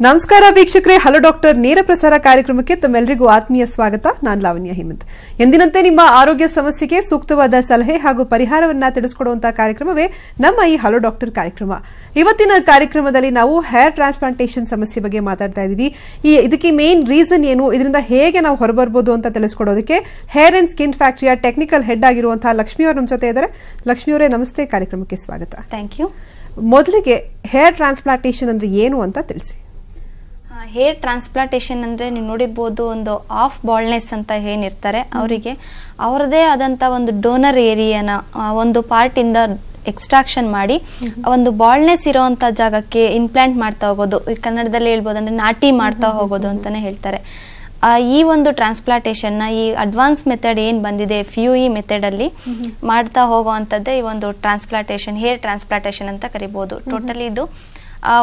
ನಮಸ್ಕಾರ ವೀಕ್ಷಕರೇ, hello doctor ನೇರ ಪ್ರಸಾರ ಕಾರ್ಯಕ್ರಮಕ್ಕೆ ತಮ್ಮೆಲ್ಲರಿಗೂ ಆತ್ಮೀಯ ಸ್ವಾಗತ. ನಾನು ಲಾವಣ್ಯ ಹೇಮಂತ್. ಎಂದಿನಂತೆ ನಿಮ್ಮ ಆರೋಗ್ಯ ಸಮಸ್ಯೆಗೆ ಸೂಕ್ತವಾದ ಸಲಹೆ ಹಾಗೂ ಪರಿಹಾರವನ್ನ ತಿಳಿಸಿಕೊಡುವಂತಹ ಕಾರ್ಯಕ್ರಮವೇ ನಮ್ಮ ಈ ಹಲೋ ಡಾಕ್ಟರ್ ಕಾರ್ಯಕ್ರಮ. ಇವತ್ತಿನ ಕಾರ್ಯಕ್ರಮದಲ್ಲಿ ನಾವು ಹೇರ್ ಟ್ರಾನ್ಸ್ಪ್ಲಾಂಟೇಷನ್ ಸಮಸ್ಯೆ ಬಗ್ಗೆ ಮಾತಾಡ್ತಾ ಇದ್ದೀವಿ. ಇದಕ್ಕೆ ಮೇನ್ ರೀಸನ್ ಏನು, ಇದರಿಂದ ಹೇಗೆ ನಾವು ಹೊರಬರಬಹುದು ಅಂತ ತಿಳಿಸ್ಕೊಡೋದಕ್ಕೆ ಹೇರ್ ಅಂಡ್ ಸ್ಕಿನ್ ಫ್ಯಾಕ್ಟರಿಯ ಟೆಕ್ನಿಕಲ್ ಹೆಡ್ ಆಗಿರುವಂತಹ ಲಕ್ಷ್ಮಿ ಅವರು ನಮ್ಮ ಜೊತೆ ಇದ್ದಾರೆ. ಲಕ್ಷ್ಮಿ ಅವರೇ, ನಮಸ್ತೆ, ಕಾರ್ಯಕ್ರಮಕ್ಕೆ ಸ್ವಾಗತ. Thank you. ಮೊದಲಿಗೆ ಹೇರ್ ಟ್ರಾನ್ಸ್ಪ್ಲಾಂಟೇಷನ್ ಅಂದ್ರೆ ಏನು ಅಂತ ತಿಳಿಸಿ. ಹೇರ್ ಟ್ರಾನ್ಸ್ಪ್ಲಾಂಟೇಷನ್ ಅಂದ್ರೆ ನೀವು ನೋಡಿರ್ಬೋದು, ಒಂದು ಆಫ್ ಬಾಲ್ನೆಸ್ ಅಂತ ಏನಿರ್ತಾರೆ ಅವರಿಗೆ ಅವರದೇ ಆದಂತ ಒಂದು ಡೋನರ್ ಏರಿಯಾನ ಒಂದು ಪಾರ್ಟ್ ಇಂದ ಎಕ್ಸ್ಟ್ರಾಕ್ಷನ್ ಮಾಡಿ ಒಂದು ಬಾಲ್ನೆಸ್ ಇರೋಂತ ಜಾಗಕ್ಕೆ ಇಂಪ್ಲಾಂಟ್ ಮಾಡ್ತಾ ಹೋಗೋದು, ಕನ್ನಡದಲ್ಲಿ ಹೇಳ್ಬೋದು ಅಂದ್ರೆ ನಾಟಿ ಮಾಡ್ತಾ ಹೋಗೋದು ಅಂತಾನೆ ಹೇಳ್ತಾರೆ. ಈ ಒಂದು ಟ್ರಾನ್ಸ್ಪ್ಲಾಂಟೇಷನ್ ನ ಈ ಅಡ್ವಾನ್ಸ್ ಮೆಥಡ್ ಏನ್ ಬಂದಿದೆ FUE ಮೆಥಡ್ ಅಲ್ಲಿ ಮಾಡ್ತಾ ಹೋಗುವಂತದ್ದೇ ಈ ಒಂದು ಟ್ರಾನ್ಸ್ಪ್ಲಾಂಟೇಷನ್, ಹೇರ್ ಟ್ರಾನ್ಸ್ಪ್ಲಾಂಟೇಷನ್ ಅಂತ ಕರಿಬಹುದು. ಟೋಟಲಿ ಇದು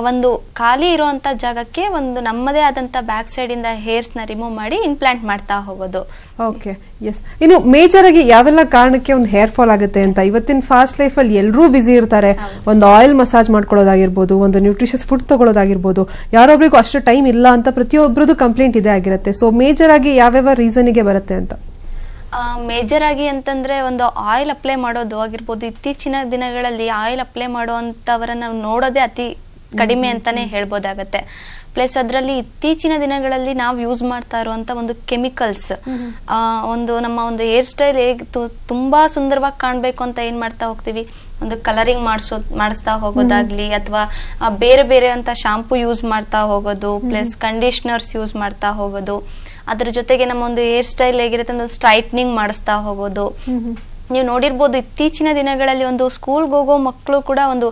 ಒಂದು ಖಾಲಿ ಇರುವಂತ ಜಾಗಕ್ಕೆ ಒಂದು ನಮ್ಮದೇ ಆದಂತ ಬ್ಯಾಕ್ ಸೈಡ್ ಇಂದ ಹೇರ್ಸ್ ನ ರಿಮೂವ್ ಮಾಡಿ ಇಂಪ್ಲಾಂಟ್ ಮಾಡ್ತಾ ಹೋಗೋದು. Okay, S. ಇನ್ನು ಮೇಜರ್ ಆಗಿ ಯಾವೆಲ್ಲ ಕಾರಣಕ್ಕೆ ಒಂದು ಹೇರ್ ಫಾಲ್ ಆಗುತ್ತೆ ಅಂತ? ಇವತ್ತಿನ ಫಾಸ್ಟ್ ಲೈಫ್ ಅಲ್ಲಿ ಎಲ್ಲರೂ ಬಿಸಿ ಇರ್ತಾರೆ. ಒಂದು ಆಯಿಲ್ ಮಸಾಜ್ ಮಾಡ್ಕೊಳ್ಳೋದಾಗಿರ್ಬೋದು, ಒಂದು ನ್ಯೂಟ್ರಿಷಸ್ ಫುಡ್ ತಗೊಳ್ಳೋದಾಗಿರ್ಬೋದು, ಯಾರೊಬ್ರಿಗೂ ಅಷ್ಟು ಟೈಮ್ ಇಲ್ಲ ಅಂತ ಪ್ರತಿಯೊಬ್ಬರದು ಕಂಪ್ಲೇಂಟ್ ಇದೆ ಆಗಿರುತ್ತೆ. ಸೊ ಮೇಜರ್ ಆಗಿ ಯಾವ್ಯಾವ ರೀಸನ್ ಗೆ ಬರುತ್ತೆ ಅಂತ? ಮೇಜರ್ ಆಗಿ ಅಂತಂದ್ರೆ ಒಂದು ಆಯಿಲ್ ಅಪ್ಲೈ ಮಾಡೋದು ಆಗಿರ್ಬೋದು. ಇತ್ತೀಚಿನ ದಿನಗಳಲ್ಲಿ ಆಯಿಲ್ ಅಪ್ಲೈ ಮಾಡುವಂತವರನ್ನ ನೋಡೋದೇ ಅತಿ ಕಡಿಮೆ ಅಂತಾನೆ ಹೇಳ್ಬೋದಾಗತ್ತೆ. ಪ್ಲಸ್ ಅದರಲ್ಲಿ ಇತ್ತೀಚಿನ ದಿನಗಳಲ್ಲಿ ನಾವು ಯೂಸ್ ಮಾಡ್ತಾ ಇರುವಂತ ಒಂದು ಕೆಮಿಕಲ್ಸ್, ಒಂದು ನಮ್ಮ ಒಂದು ಹೇರ್ ಸ್ಟೈಲ್ ಹೇಗೆ ತುಂಬಾ ಸುಂದರವಾಗಿ ಕಾಣ್ಬೇಕು ಅಂತ ಏನ್ ಮಾಡ್ತಾ ಹೋಗ್ತೀವಿ, ಒಂದು ಕಲರಿಂಗ್ ಮಾಡಿಸ್ತಾ ಹೋಗೋದಾಗ್ಲಿ, ಅಥವಾ ಬೇರೆ ಬೇರೆ ಅಂತ ಶಾಂಪೂ ಯೂಸ್ ಮಾಡ್ತಾ ಹೋಗೋದು, ಪ್ಲಸ್ ಕಂಡೀಷನರ್ಸ್ ಯೂಸ್ ಮಾಡ್ತಾ ಹೋಗೋದು. ಅದ್ರ ಜೊತೆಗೆ ನಮ್ಮ ಒಂದು ಹೇರ್ ಸ್ಟೈಲ್ ಹೇಗಿರುತ್ತೆ ಒಂದು ಸ್ಟ್ರೈಟ್ನಿಂಗ್ ಮಾಡಿಸ್ತಾ ಹೋಗೋದು. ನೀವು ನೋಡಿರ್ಬೋದು, ಇತ್ತೀಚಿನ ದಿನಗಳಲ್ಲಿ ಒಂದು ಸ್ಕೂಲ್ಗೆ ಹೋಗೋ ಮಕ್ಕಳು ಕೂಡ ಒಂದು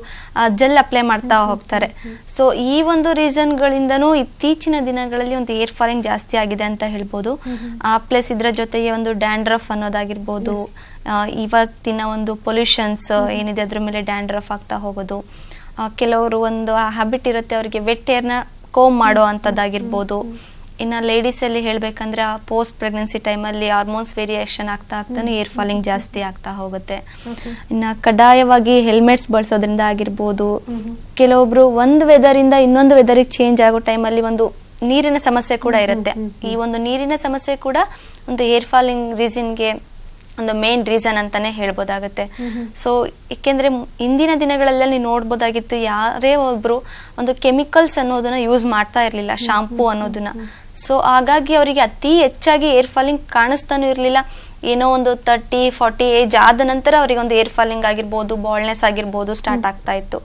ಜೆಲ್ ಅಪ್ಲೈ ಮಾಡ್ತಾ ಹೋಗ್ತಾರೆ. ಸೊ ಈ ಒಂದು ರೀಸನ್ ಗಳಿಂದನೂ ಇತ್ತೀಚಿನ ದಿನಗಳಲ್ಲಿ ಒಂದು ಹೇರ್ ಫಾಲಿಂಗ್ ಜಾಸ್ತಿ ಆಗಿದೆ ಅಂತ ಹೇಳ್ಬೋದು. ಪ್ಲಸ್ ಇದ್ರ ಜೊತೆಗೆ ಒಂದು ಡ್ಯಾಂಡ್ರಫ್ ಅನ್ನೋದಾಗಿರ್ಬೋದು, ಇವತ್ತಿನ ಒಂದು ಪೊಲ್ಯೂಷನ್ಸ್ ಏನಿದೆ ಅದ್ರ ಮೇಲೆ ಡ್ಯಾಂಡ್ರಫ್ ಆಗ್ತಾ ಹೋಗೋದು. ಕೆಲವರು ಒಂದು ಹ್ಯಾಬಿಟ್ ಇರುತ್ತೆ ಅವರಿಗೆ ವೆಟ್ ಹೇರ್ನ ಕೋಮ್ ಮಾಡೋ ಅಂತದ್ದಾಗಿರ್ಬೋದು. ಇನ್ನು ಲೇಡೀಸ್ ಅಲ್ಲಿ ಹೇಳ್ಬೇಕಂದ್ರೆ ಪೋಸ್ಟ್ ಪ್ರೆಗ್ನೆನ್ಸಿ ಟೈಮಲ್ಲಿ ಹಾರ್ಮೋನ್ಸ್ ವೇರಿಯೇಷನ್ ಆಗ್ತಾನೆ ಹೇರ್ ಫಾಲಿಂಗ್ ಜಾಸ್ತಿ ಆಗ್ತಾ ಹೋಗುತ್ತೆ. ಇನ್ನು ಕಡ್ಡಾಯವಾಗಿ ಹೆಲ್ಮೆಟ್ಸ್ ಬಳಸೋದ್ರಿಂದ ಆಗಿರ್ಬೋದು. ಕೆಲವೊಬ್ರು ಒಂದು ವೆದರ್ ಇಂದ ಇನ್ನೊಂದು ವೆದರಿಗೆ ಚೇಂಜ್ ಆಗೋ ಟೈಮಲ್ಲಿ ಒಂದು ನೀರಿನ ಸಮಸ್ಯೆ ಕೂಡ ಇರುತ್ತೆ. ಈ ಒಂದು ನೀರಿನ ಸಮಸ್ಯೆ ಕೂಡ ಒಂದು ಹೇರ್ ಫಾಲಿಂಗ್ ರೀಸನ್ಗೆ ಒಂದು ಮೇನ್ ರೀಸನ್ ಅಂತಾನೆ ಹೇಳ್ಬೋದಾಗತ್ತೆ. ಸೊ ಏಕೆಂದ್ರೆ ಇಂದಿನ ದಿನಗಳಲ್ಲಿ ನೋಡ್ಬೋದಾಗಿತ್ತು, ಯಾರೇ ಒಬ್ರು ಒಂದು ಕೆಮಿಕಲ್ಸ್ ಅನ್ನೋದನ್ನ ಯೂಸ್ ಮಾಡ್ತಾ ಇರ್ಲಿಲ್ಲ, ಶಾಂಪೂ ಅನ್ನೋದನ್ನ. ಸೊ ಹಾಗಾಗಿ ಅವರಿಗೆ ಅತಿ ಹೆಚ್ಚಾಗಿ ಏರ್ ಫಾಲಿಂಗ್ ಕಾಣಿಸ್ತಾನೂ ಇರ್ಲಿಲ್ಲ. ಏನೋ ಒಂದು 30-40 ಏಜ್ ಆದ ನಂತರ ಅವರಿಗೆ ಒಂದು ಏರ್ ಫಾಲಿಂಗ್ ಆಗಿರ್ಬೋದು, ಬಾಲ್ನೆಸ್ ಆಗಿರ್ಬೋದು ಸ್ಟಾರ್ಟ್ ಆಗ್ತಾ ಇತ್ತು.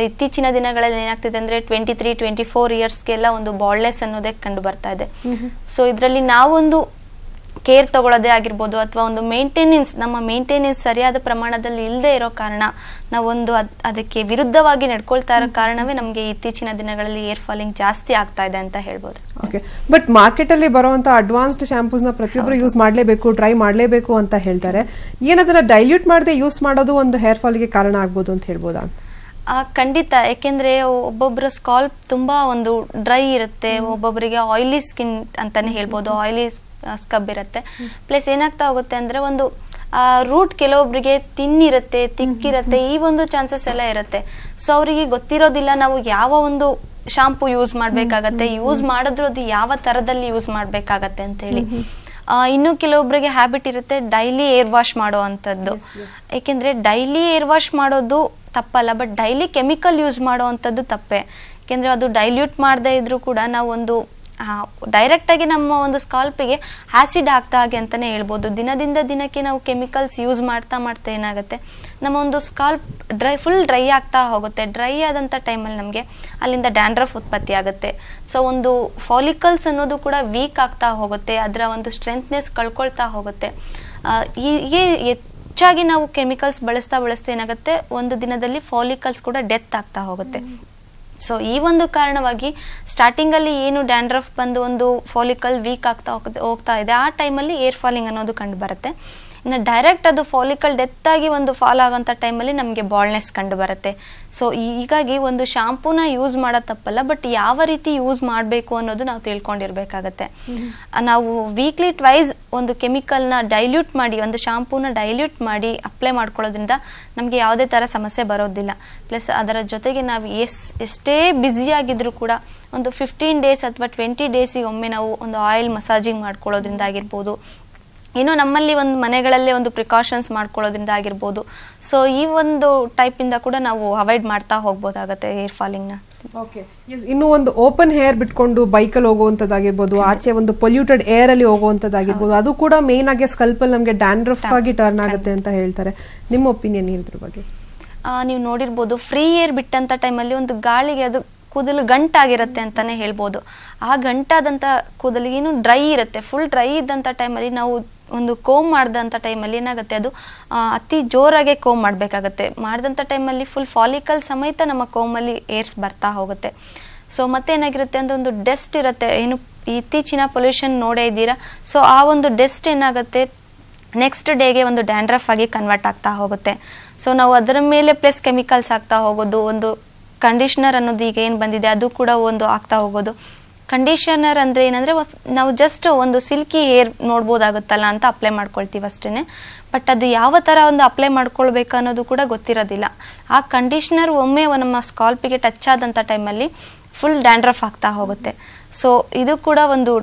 ಇತ್ತೀಚಿನ ದಿನಗಳಲ್ಲಿ ಏನಾಗ್ತಿದೆ ಅಂದ್ರೆ 23-24 ಇಯರ್ಸ್ಗೆಲ್ಲ ಒಂದು ಬಾಲ್ನೆಸ್ ಅನ್ನೋದೇ ಕಂಡು ಬರ್ತಾ ಇದೆ. ಸೊ ಇದರಲ್ಲಿ ನಾವೊಂದು ಕೇರ್ ತಗೊಳ್ಳೋದೇ ಆಗಿರ್ಬೋದು, ಅಥವಾ ಒಂದು ನಮ್ಮ ಮೇಂಟೆನೆನ್ಸ್ ಸರಿಯಾದ ಪ್ರಮಾಣದಲ್ಲಿ ಇಲ್ಲದೆ ಇರೋ ಕಾರಣ ನಾವೊಂದು ಅದಕ್ಕೆ ವಿರುದ್ಧವಾಗಿ ನಡ್ಕೊಳ್ತಾ ಇರೋ ಕಾರಣವೇ ನಮಗೆ ಇತ್ತೀಚಿನ ದಿನಗಳಲ್ಲಿ ಏರ್ ಫಾಲಿಂಗ್ ಜಾಸ್ತಿ ಆಗ್ತಾ ಇದೆ ಅಂತ ಹೇಳ್ಬೋದು. ಓಕೆ, ಬಟ್ ಮಾರ್ಕೆಟ್ ಅಲ್ಲಿ ಬರುವಂತ ಅಡ್ವಾನ್ಸ್ಡ್ ಶಾಂಪೂಸ್ ನ ಪ್ರತಿಯೊಬ್ಬರು ಯೂಸ್ ಮಾಡಲೇಬೇಕು, ಟ್ರೈ ಮಾಡಲೇಬೇಕು ಅಂತ ಹೇಳ್ತಾರೆ. ಏನದನ್ನ ಡೈಲ್ಯೂಟ್ ಮಾಡದೆ ಯೂಸ್ ಮಾಡೋದು ಒಂದು ಹೇರ್ ಫಾಲ್ ಗೆ ಕಾರಣ ಆಗ್ಬೋದು ಅಂತ ಹೇಳ್ಬೋದಾ? ಖಂಡಿತ. ಯಾಕೆಂದ್ರೆ ಒಬ್ಬೊಬ್ಬರ ಸ್ಕಾಲ್ಪ್ ತುಂಬಾ ಒಂದು ಡ್ರೈ ಇರುತ್ತೆ, ಒಬ್ಬೊಬ್ಬರಿಗೆ ಆಯಿಲಿ ಸ್ಕಿನ್ ಅಂತಾನೆ ಹೇಳ್ಬೋದು, ಆಯಿಲಿ ಸ್ಕಬ್ ಇರುತ್ತೆ. ಪ್ಲಸ್ ಏನಾಗ್ತಾ ಹೋಗುತ್ತೆ ಅಂದ್ರೆ ಒಂದು ರೂಟ್ ಕೆಲವೊಬ್ಬರಿಗೆ ತಿನ್ನಿರುತ್ತೆ, ತಿಕ್ಕಿರುತ್ತೆ, ಈ ಒಂದು ಚಾನ್ಸಸ್ ಎಲ್ಲ ಇರುತ್ತೆ. ಸೊ ಅವರಿಗೆ ಗೊತ್ತಿರೋದಿಲ್ಲ ನಾವು ಯಾವ ಒಂದು ಶಾಂಪೂ ಯೂಸ್ ಮಾಡ್ಬೇಕಾಗತ್ತೆ, ಯೂಸ್ ಮಾಡಿದ್ರು ಅದು ಯಾವ ತರದಲ್ಲಿ ಯೂಸ್ ಮಾಡ್ಬೇಕಾಗತ್ತೆ ಅಂತ ಹೇಳಿ. ಇನ್ನು ಕೆಲವೊಬ್ಬರಿಗೆ ಹ್ಯಾಬಿಟ್ ಇರುತ್ತೆ ಡೈಲಿ ಏರ್ ವಾಶ್ ಮಾಡೋ ಅಂತದ್ದು. ಯಾಕೆಂದ್ರೆ ಡೈಲಿ ಏರ್ ವಾಶ್ ಮಾಡೋದು ತಪ್ಪಲ್ಲ, ಬಟ್ ಡೈಲಿ ಕೆಮಿಕಲ್ ಯೂಸ್ ಮಾಡೋ ಅಂತದ್ದು ತಪ್ಪೆ. ಯಾಕೆಂದ್ರೆ ಅದು ಡೈಲ್ಯೂಟ್ ಮಾಡದೇ ಇದ್ರು ಕೂಡ ನಾವು ಒಂದು ಡೈರೆಕ್ಟ್ ಆಗಿ ನಮ್ಮ ಒಂದು ಸ್ಕಾಲ್ಪಿಗೆ ಆಸಿಡ್ ಆಗ್ತಾ ಹಾಗೆ ಅಂತಾನೆ ಹೇಳ್ಬೋದು. ದಿನದಿಂದ ದಿನಕ್ಕೆ ನಾವು ಕೆಮಿಕಲ್ಸ್ ಯೂಸ್ ಮಾಡ್ತಾ ಏನಾಗುತ್ತೆ, ನಮ್ಮ ಒಂದು ಸ್ಕಾಲ್ಪ್ ಫುಲ್ ಡ್ರೈ ಆಗ್ತಾ ಹೋಗುತ್ತೆ. ಡ್ರೈ ಆದಂತ ಟೈಮಲ್ಲಿ ನಮಗೆ ಅಲ್ಲಿಂದ ಡ್ಯಾಂಡ್ರಫ್ ಉತ್ಪತ್ತಿ ಆಗುತ್ತೆ. ಸೊ ಒಂದು ಫಾಲಿಕಲ್ಸ್ ಅನ್ನೋದು ಕೂಡ ವೀಕ್ ಆಗ್ತಾ ಹೋಗುತ್ತೆ, ಅದರ ಒಂದು ಸ್ಟ್ರೆಂತ್ನೆಸ್ ಕಳ್ಕೊಳ್ತಾ ಹೋಗುತ್ತೆ. ಹೀಗೆ ಹೆಚ್ಚಾಗಿ ನಾವು ಕೆಮಿಕಲ್ಸ್ ಬಳಸ್ತಾ ಏನಾಗುತ್ತೆ, ಒಂದು ದಿನದಲ್ಲಿ ಫಾಲಿಕಲ್ಸ್ ಕೂಡ ಡೆತ್ ಆಗ್ತಾ ಹೋಗುತ್ತೆ. ಸೊ ಈ ಒಂದು ಕಾರಣವಾಗಿ ಸ್ಟಾರ್ಟಿಂಗ್ ಅಲ್ಲಿ ಏನು ಡ್ಯಾಂಡ್ರಫ್ ಬಂದು ಒಂದು ಫಾಲಿಕಲ್ ವೀಕ್ ಆಗ್ತಾ ಹೋಗ್ತಾ ಇದೆ, ಆ ಟೈಮಲ್ಲಿ ಏರ್ ಫಾಲಿಂಗ್ ಅನ್ನೋದು ಕಂಡು ಬರುತ್ತೆ. ಇನ್ನು ಡೈರೆಕ್ಟ್ ಅದು ಫಾಲಿಕಲ್ ಡೆತ್ ಆಗಿ ಒಂದು ಫಾಲ್ ಆಗೋಂಥ ಟೈಮಲ್ಲಿ ನಮಗೆ ಬಾಲ್ನೆಸ್ ಕಂಡು ಬರುತ್ತೆ. ಸೊ ಹೀಗಾಗಿ ಒಂದು ಶಾಂಪೂನ ಯೂಸ್ ಮಾಡೋ ತಪ್ಪಲ್ಲ, ಬಟ್ ಯಾವ ರೀತಿ ಯೂಸ್ ಮಾಡಬೇಕು ಅನ್ನೋದು ನಾವು ತಿಳ್ಕೊಂಡಿರ್ಬೇಕಾಗತ್ತೆ. ನಾವು ವೀಕ್ಲಿ ಟ್ವೈಸ್ ಒಂದು ಕೆಮಿಕಲ್ನ ಡೈಲ್ಯೂಟ್ ಮಾಡಿ, ಒಂದು ಶಾಂಪೂನ ಡೈಲ್ಯೂಟ್ ಮಾಡಿ ಅಪ್ಲೈ ಮಾಡ್ಕೊಳ್ಳೋದ್ರಿಂದ ನಮಗೆ ಯಾವುದೇ ಥರ ಸಮಸ್ಯೆ ಬರೋದಿಲ್ಲ. ಪ್ಲಸ್ ಅದರ ಜೊತೆಗೆ ನಾವು ಎಷ್ಟೇ ಬ್ಯುಸಿಯಾಗಿದ್ರೂ ಕೂಡ ಒಂದು 15 ಡೇಸ್ ಅಥವಾ 20 ಡೇಸಿಗೆ ಒಮ್ಮೆ ನಾವು ಒಂದು ಆಯಿಲ್ ಮಸಾಜಿಂಗ್ ಮಾಡ್ಕೊಳ್ಳೋದ್ರಿಂದ ಆಗಿರ್ಬೋದು, ಇನ್ನು ನಮ್ಮಲ್ಲಿ ಒಂದು ಮನೆಗಳಲ್ಲೇ ಒಂದು ಪ್ರಿಕಾಷನ್ಸ್ ಮಾಡ್ಕೊಳ್ಳೋದ್ರಿಂದ ಆಗಿರ್ಬೋದು. ಸೊ ಈ ಒಂದು ಟೈಪಿಂದ ಕೂಡ ನಾವು ಅವಾಯ್ಡ್ ಮಾಡ್ತಾ ಹೋಗ್ಬೋದಾಗತ್ತೆ ಹೇರ್ ಫಾಲಿಂಗ್ನ. ಓಕೆ, ಇನ್ನು ಒಂದು ಓಪನ್ ಹೇರ್ ಬಿಟ್ಕೊಂಡು ಬೈಕಲ್ಲಿ ಹೋಗುವಂಥದ್ದಾಗಿರ್ಬೋದು, ಆಚೆ ಒಂದು ಪೊಲ್ಯೂಟೆಡ್ ಏರ್ ಅಲ್ಲಿ ಹೋಗುವಂಥದ್ದಾಗಿರ್ಬೋದು, ಅದು ಕೂಡ ಮೇನ್ ಆಗಿ ಸ್ಕಲ್ಪಲ್ಲಿ ನಮಗೆ ಡ್ಯಾಂಡ್ರಫ್ ಆಗಿ ಟರ್ನ್ ಆಗುತ್ತೆ ಅಂತ ಹೇಳ್ತಾರೆ. ನಿಮ್ಮ ಒಪಿನಿಯನ್ ಇದ್ರ ಬಗ್ಗೆ? ನೀವು ನೋಡಿರ್ಬೋದು, ಫ್ರೀ ಏರ್ ಬಿಟ್ಟಂತ ಟೈಮಲ್ಲಿ ಒಂದು ಗಾಳಿಗೆ ಅದು ಕೂದಲು ಗಂಟಾಗಿರುತ್ತೆ ಅಂತಾನೆ ಹೇಳ್ಬೋದು. ಆ ಗಂಟಾದಂಥ ಕೂದಲಿಗೆ ಏನು ಡ್ರೈ ಇರುತ್ತೆ, ಫುಲ್ ಡ್ರೈ ಇದ್ದಂಥ ಟೈಮಲ್ಲಿ ನಾವು ಒಂದು ಕೋಮ್ ಮಾಡಿದಂಥ ಟೈಮಲ್ಲಿ ಏನಾಗುತ್ತೆ, ಅದು ಅತಿ ಜೋರಾಗೆ ಕೋಮ್ ಮಾಡಬೇಕಾಗತ್ತೆ. ಮಾಡಿದಂಥ ಟೈಮಲ್ಲಿ ಫುಲ್ ಫಾಲಿಕಲ್ ಸಮೇತ ನಮ್ಮ ಕೋಮಲ್ಲಿ ಏರ್ಸ್ ಬರ್ತಾ ಹೋಗುತ್ತೆ. ಸೊ ಮತ್ತೆ ಏನಾಗಿರುತ್ತೆ ಅಂದರೆ ಒಂದು ಡಸ್ಟ್ ಇರುತ್ತೆ, ಏನು ಇತ್ತೀಚಿನ ಪೊಲ್ಯೂಷನ್ ನೋಡೇ ಇದ್ದೀರಾ. ಸೊ ಆ ಒಂದು ಡಸ್ಟ್ ಏನಾಗುತ್ತೆ ನೆಕ್ಸ್ಟ್ ಡೇಗೆ ಒಂದು ಡ್ಯಾಂಡ್ರಫ್ ಆಗಿ ಕನ್ವರ್ಟ್ ಆಗ್ತಾ ಹೋಗುತ್ತೆ. ಸೊ ನಾವು ಅದರ ಮೇಲೆ ಪ್ಲಸ್ ಕೆಮಿಕಲ್ಸ್ ಆಗ್ತಾ ಹೋಗೋದು, ಒಂದು ಕಂಡೀಷ್ನರ್ ಅನ್ನೋದು ಈಗ ಏನು ಬಂದಿದೆ ಅದು ಕೂಡ ಒಂದು ಆಗ್ತಾ ಹೋಗೋದು. ಕಂಡೀಷನರ್ ಅಂದರೆ ಏನಂದರೆ ನಾವು ಜಸ್ಟ್ ಒಂದು ಸಿಲ್ಕಿ ಹೇರ್ ನೋಡ್ಬೋದಾಗುತ್ತಲ್ಲ ಅಂತ ಅಪ್ಲೈ ಮಾಡ್ಕೊಳ್ತೀವಿ ಅಷ್ಟೇ. ಬಟ್ ಅದು ಯಾವ ಥರ ಒಂದು ಅಪ್ಲೈ ಮಾಡ್ಕೊಳ್ಬೇಕು ಅನ್ನೋದು ಕೂಡ ಗೊತ್ತಿರೋದಿಲ್ಲ. ಆ ಕಂಡೀಷ್ನರ್ ಒಮ್ಮೆ ನಮ್ಮ ಸ್ಕಾಲ್ಪಿಗೆ ಟಚ್ ಆದಂಥ ಟೈಮಲ್ಲಿ ಫುಲ್ ಡ್ಯಾಂಡ್ರಫ್ ಆಗ್ತಾ ಹೋಗುತ್ತೆ. ಸೊ ಇದು ಕೂಡ ಒಂದು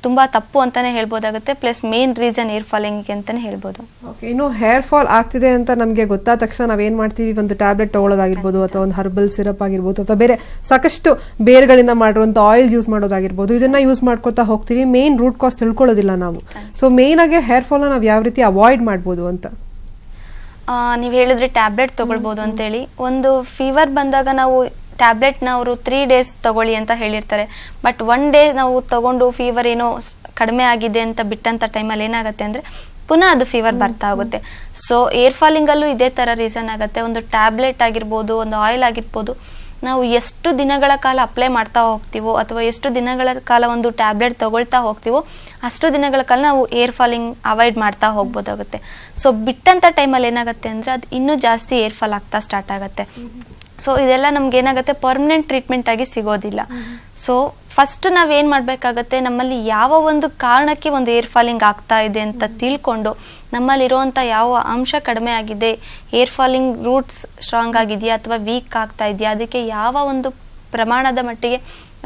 ತುಂಬ ತಪ್ಪು ಅಂತಾನೆ ಹೇಳ್ಬೋದಾಗುತ್ತೆ, plus main reason hair falling ಅಂತಾನೆ ಹೇಳ್ಬೋದು. ಓಕೆ, ಇನ್ನು ಹೇರ್ ಫಾಲ್ ಆಗ್ತಿದೆ ಅಂತ ನಮಗೆ ಗೊತ್ತಾದ ತಕ್ಷಣ ನಾವೇನ್ ಮಾಡ್ತೀವಿ, ಒಂದು ಟ್ಯಾಬ್ಲೆಟ್ ತಗೊಳ್ಳೋದಾಗಿರ್ಬೋದು, ಅಥವಾ ಒಂದು ಹರ್ಬಲ್ ಸಿರಪ್ ಆಗಿರ್ಬೋದು, ಅಥವಾ ಬೇರೆ ಸಾಕಷ್ಟು ಬೇರ್ಗಳಿಂದ ಮಾಡಿರುವಂಥ ಆಯಿಲ್ಸ್ ಯೂಸ್ ಮಾಡೋದಾಗಿರ್ಬೋದು, ಇದನ್ನ ಯೂಸ್ ಮಾಡ್ಕೊತಾ ಹೋಗ್ತೀವಿ. ಮೇನ್ ರೂಟ್ ಕಾಸ್ ತಿಳ್ಕೊಳ್ಳೋದಿಲ್ಲ ನಾವು. ಸೊ ಮೇನ್ ಆಗಿ ಹೇರ್ ಫಾಲ್ ನಾವು ಯಾವ ರೀತಿ ಅವಾಯ್ಡ್ ಮಾಡ್ಬೋದು ಅಂತ? ನೀವು ಹೇಳಿದ್ರೆ ಟ್ಯಾಬ್ಲೆಟ್ ತಗೊಳ್ಬೋದು ಅಂತೇಳಿ. ಒಂದು ಫೀವರ್ ಬಂದಾಗ ನಾವು ಟ್ಯಾಬ್ಲೆಟ್ನ ಅವರು 3 ಡೇಸ್ ತಗೊಳ್ಳಿ ಅಂತ ಹೇಳಿರ್ತಾರೆ. ಬಟ್ 1 ಡೇ ನಾವು ತಗೊಂಡು ಫೀವರ್ ಏನೋ ಕಡಿಮೆ ಆಗಿದೆ ಅಂತ ಬಿಟ್ಟಂಥ ಟೈಮಲ್ಲಿ ಏನಾಗುತ್ತೆ ಅಂದರೆ ಪುನಃ ಅದು ಫೀವರ್ ಬರ್ತಾ ಹೋಗುತ್ತೆ. ಸೊ ಏರ್ ಫಾಲಿಂಗಲ್ಲೂ ಇದೇ ಥರ ರೀಸನ್ ಆಗುತ್ತೆ. ಒಂದು ಟ್ಯಾಬ್ಲೆಟ್ ಆಗಿರ್ಬೋದು, ಒಂದು ಆಯಿಲ್ ಆಗಿರ್ಬೋದು, ನಾವು ಎಷ್ಟು ದಿನಗಳ ಕಾಲ ಅಪ್ಲೈ ಮಾಡ್ತಾ ಹೋಗ್ತೀವೋ ಅಥವಾ ಎಷ್ಟು ದಿನಗಳ ಕಾಲ ಒಂದು ಟ್ಯಾಬ್ಲೆಟ್ ತಗೊಳ್ತಾ ಹೋಗ್ತೀವೋ ಅಷ್ಟು ದಿನಗಳ ಕಾಲ ನಾವು ಏರ್ ಫಾಲಿಂಗ್ ಅವಾಯ್ಡ್ ಮಾಡ್ತಾ ಹೋಗ್ಬೋದಾಗುತ್ತೆ. ಸೊ ಬಿಟ್ಟಂಥ ಟೈಮಲ್ಲಿ ಏನಾಗುತ್ತೆ ಅಂದರೆ ಅದು ಇನ್ನೂ ಜಾಸ್ತಿ ಏರ್ ಫಾಲ್ ಆಗ್ತಾ ಸ್ಟಾರ್ಟ್ ಆಗುತ್ತೆ. ಸೊ ಇದೆಲ್ಲ ನಮ್ಗೆ ಏನಾಗುತ್ತೆ, ಪರ್ಮನೆಂಟ್ ಟ್ರೀಟ್ಮೆಂಟ್ ಆಗಿ ಸಿಗೋದಿಲ್ಲ. ಸೊ ಫಸ್ಟ್ ನಾವೇನು ಮಾಡಬೇಕಾಗತ್ತೆ, ನಮ್ಮಲ್ಲಿ ಯಾವ ಒಂದು ಕಾರಣಕ್ಕೆ ಒಂದು ಏರ್ ಫಾಲಿಂಗ್ ಆಗ್ತಾ ಇದೆ ಅಂತ ತಿಳ್ಕೊಂಡು ನಮ್ಮಲ್ಲಿರುವಂಥ ಯಾವ ಅಂಶ ಕಡಿಮೆ ಆಗಿದೆ, ಏರ್ ಫಾಲಿಂಗ್ ರೂಟ್ಸ್ ಸ್ಟ್ರಾಂಗ್ ಆಗಿದೆಯಾ ಅಥವಾ ವೀಕ್ ಆಗ್ತಾ ಇದೆಯಾ, ಅದಕ್ಕೆ ಯಾವ ಒಂದು ಪ್ರಮಾಣದ ಮಟ್ಟಿಗೆ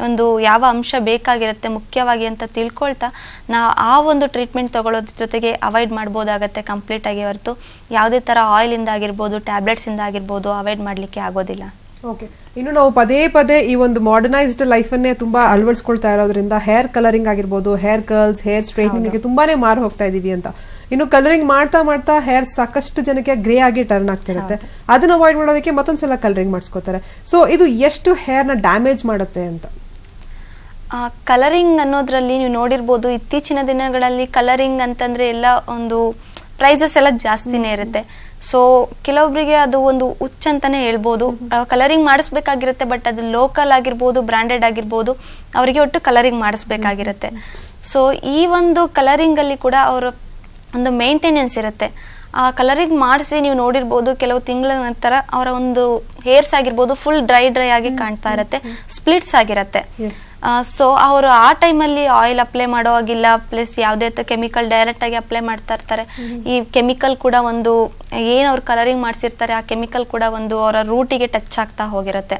ಒಂದು ಯಾವ ಅಂಶ ಬೇಕಾಗಿರುತ್ತೆ ಮುಖ್ಯವಾಗಿ ಅಂತ ತಿಳ್ಕೊಳ್ತಾ ನಾವು ಆ ಒಂದು ಟ್ರೀಟ್ಮೆಂಟ್ ತಗೊಳ್ಳೋದ್ರ ಜೊತೆಗೆ ಅವಾಯ್ಡ್ ಮಾಡ್ಬೋದಾಗತ್ತೆ ಕಂಪ್ಲೀಟಾಗಿ. ಹೊರತು ಯಾವುದೇ ಥರ ಆಯಿಲಿಂದ ಆಗಿರ್ಬೋದು, ಟ್ಯಾಬ್ಲೆಟ್ಸಿಂದ ಆಗಿರ್ಬೋದು ಅವಾಯ್ಡ್ ಮಾಡಲಿಕ್ಕೆ ಆಗೋದಿಲ್ಲ. ಓಕೆ, ಇನ್ನು ನಾವು ಪದೇ ಪದೇ ಈ ಒಂದು ಮಾಡರ್ನೈಸ್ಡ್ ಲೈಫನ್ನೇ ತುಂಬಾ ಅಳವಡಿಸ್ಕೊಳ್ತಾ ಇರೋದ್ರಿಂದ ಹೇರ್ ಕಲರಿಂಗ್ ಆಗಿರ್ಬೋದು, ಹೇರ್ ಕರ್ಲ್ಸ್, ಹೇರ್ ಸ್ಟ್ರೈಟ್ನಿಂಗ್ಗೆ ತುಂಬಾನೇ ಮಾರು ಹೋಗ್ತಾ ಇದೀವಿ ಅಂತ. ಇನ್ನು ಕಲರಿಂಗ್ ಮಾಡ್ತಾ ಮಾಡ್ತಾ ಹೇರ್ ಸಾಕಷ್ಟು ಜನಕ್ಕೆ ಗ್ರೇ ಆಗಿ ಟರ್ನ್ ಆಗ್ತಿರುತ್ತೆ. ಅದನ್ನ ಅವಾಯ್ಡ್ ಮಾಡೋದಕ್ಕೆ ಮತ್ತೊಂದ್ಸಲ ಕಲರಿಂಗ್ ಮಾಡಿಸ್ಕೋತಾರೆ. ಸೊ ಇದು ಎಷ್ಟು ಹೇರ್ನ ಡ್ಯಾಮೇಜ್ ಮಾಡುತ್ತೆ ಅಂತ? ಕಲರಿಂಗ್ ಅನ್ನೋದ್ರಲ್ಲಿ ನೀವು ನೋಡಿರ್ಬೋದು, ಇತ್ತೀಚಿನ ದಿನಗಳಲ್ಲಿ ಕಲರಿಂಗ್ ಅಂತಂದ್ರೆ ಎಲ್ಲ ಒಂದು ಪ್ರೈಸಸ್ ಎಲ್ಲ ಜಾಸ್ತಿನೇ ಇರುತ್ತೆ. ಸೊ ಕೆಲವೊಬ್ಬರಿಗೆ ಅದು ಒಂದು ಹುಚ್ಚ ಅಂತಾನೆ ಹೇಳ್ಬೋದು. ಕಲರಿಂಗ್ ಮಾಡಿಸ್ಬೇಕಾಗಿರುತ್ತೆ, ಬಟ್ ಅದು ಲೋಕಲ್ ಆಗಿರ್ಬೋದು, ಬ್ರಾಂಡೆಡ್ ಆಗಿರ್ಬೋದು, ಅವರಿಗೆ ಒಟ್ಟು ಕಲರಿಂಗ್ ಮಾಡಿಸ್ಬೇಕಾಗಿರುತ್ತೆ. ಸೊ ಈ ಒಂದು ಕಲರಿಂಗ್ ಅಲ್ಲಿ ಕೂಡ ಅವರ ಒಂದು ಮೇಂಟೆನೆನ್ಸ್ ಇರುತ್ತೆ. ಆ ಕಲರಿಂಗ್ ಮಾಡಿಸಿ ನೀವು ನೋಡಿರ್ಬೋದು, ಕೆಲವು ತಿಂಗಳ ನಂತರ ಅವರ ಒಂದು ಹೇರ್ಸ್ ಆಗಿರ್ಬೋದು ಫುಲ್ ಡ್ರೈ ಆಗಿ ಕಾಣ್ತಾ ಇರುತ್ತೆ, ಸ್ಪ್ಲಿಟ್ಸ್ ಆಗಿರುತ್ತೆ. ಸೊ ಅವರು ಆ ಟೈಮಲ್ಲಿ ಆಯಿಲ್ ಅಪ್ಲೈ ಮಾಡೋ ಆಗಿಲ್ಲ, ಪ್ಲಸ್ ಯಾವುದೇ ಕೆಮಿಕಲ್ ಡೈರೆಕ್ಟ್ ಆಗಿ ಅಪ್ಲೈ ಮಾಡ್ತಾ ಇರ್ತಾರೆ. ಈ ಕೆಮಿಕಲ್ ಕೂಡ ಒಂದು ಏನು ಅವ್ರು ಕಲರಿಂಗ್ ಮಾಡಿಸಿರ್ತಾರೆ ಆ ಕೆಮಿಕಲ್ ಕೂಡ ಒಂದು ಅವರ ರೂಟಿಗೆ ಟಚ್ ಆಗ್ತಾ ಹೋಗಿರುತ್ತೆ.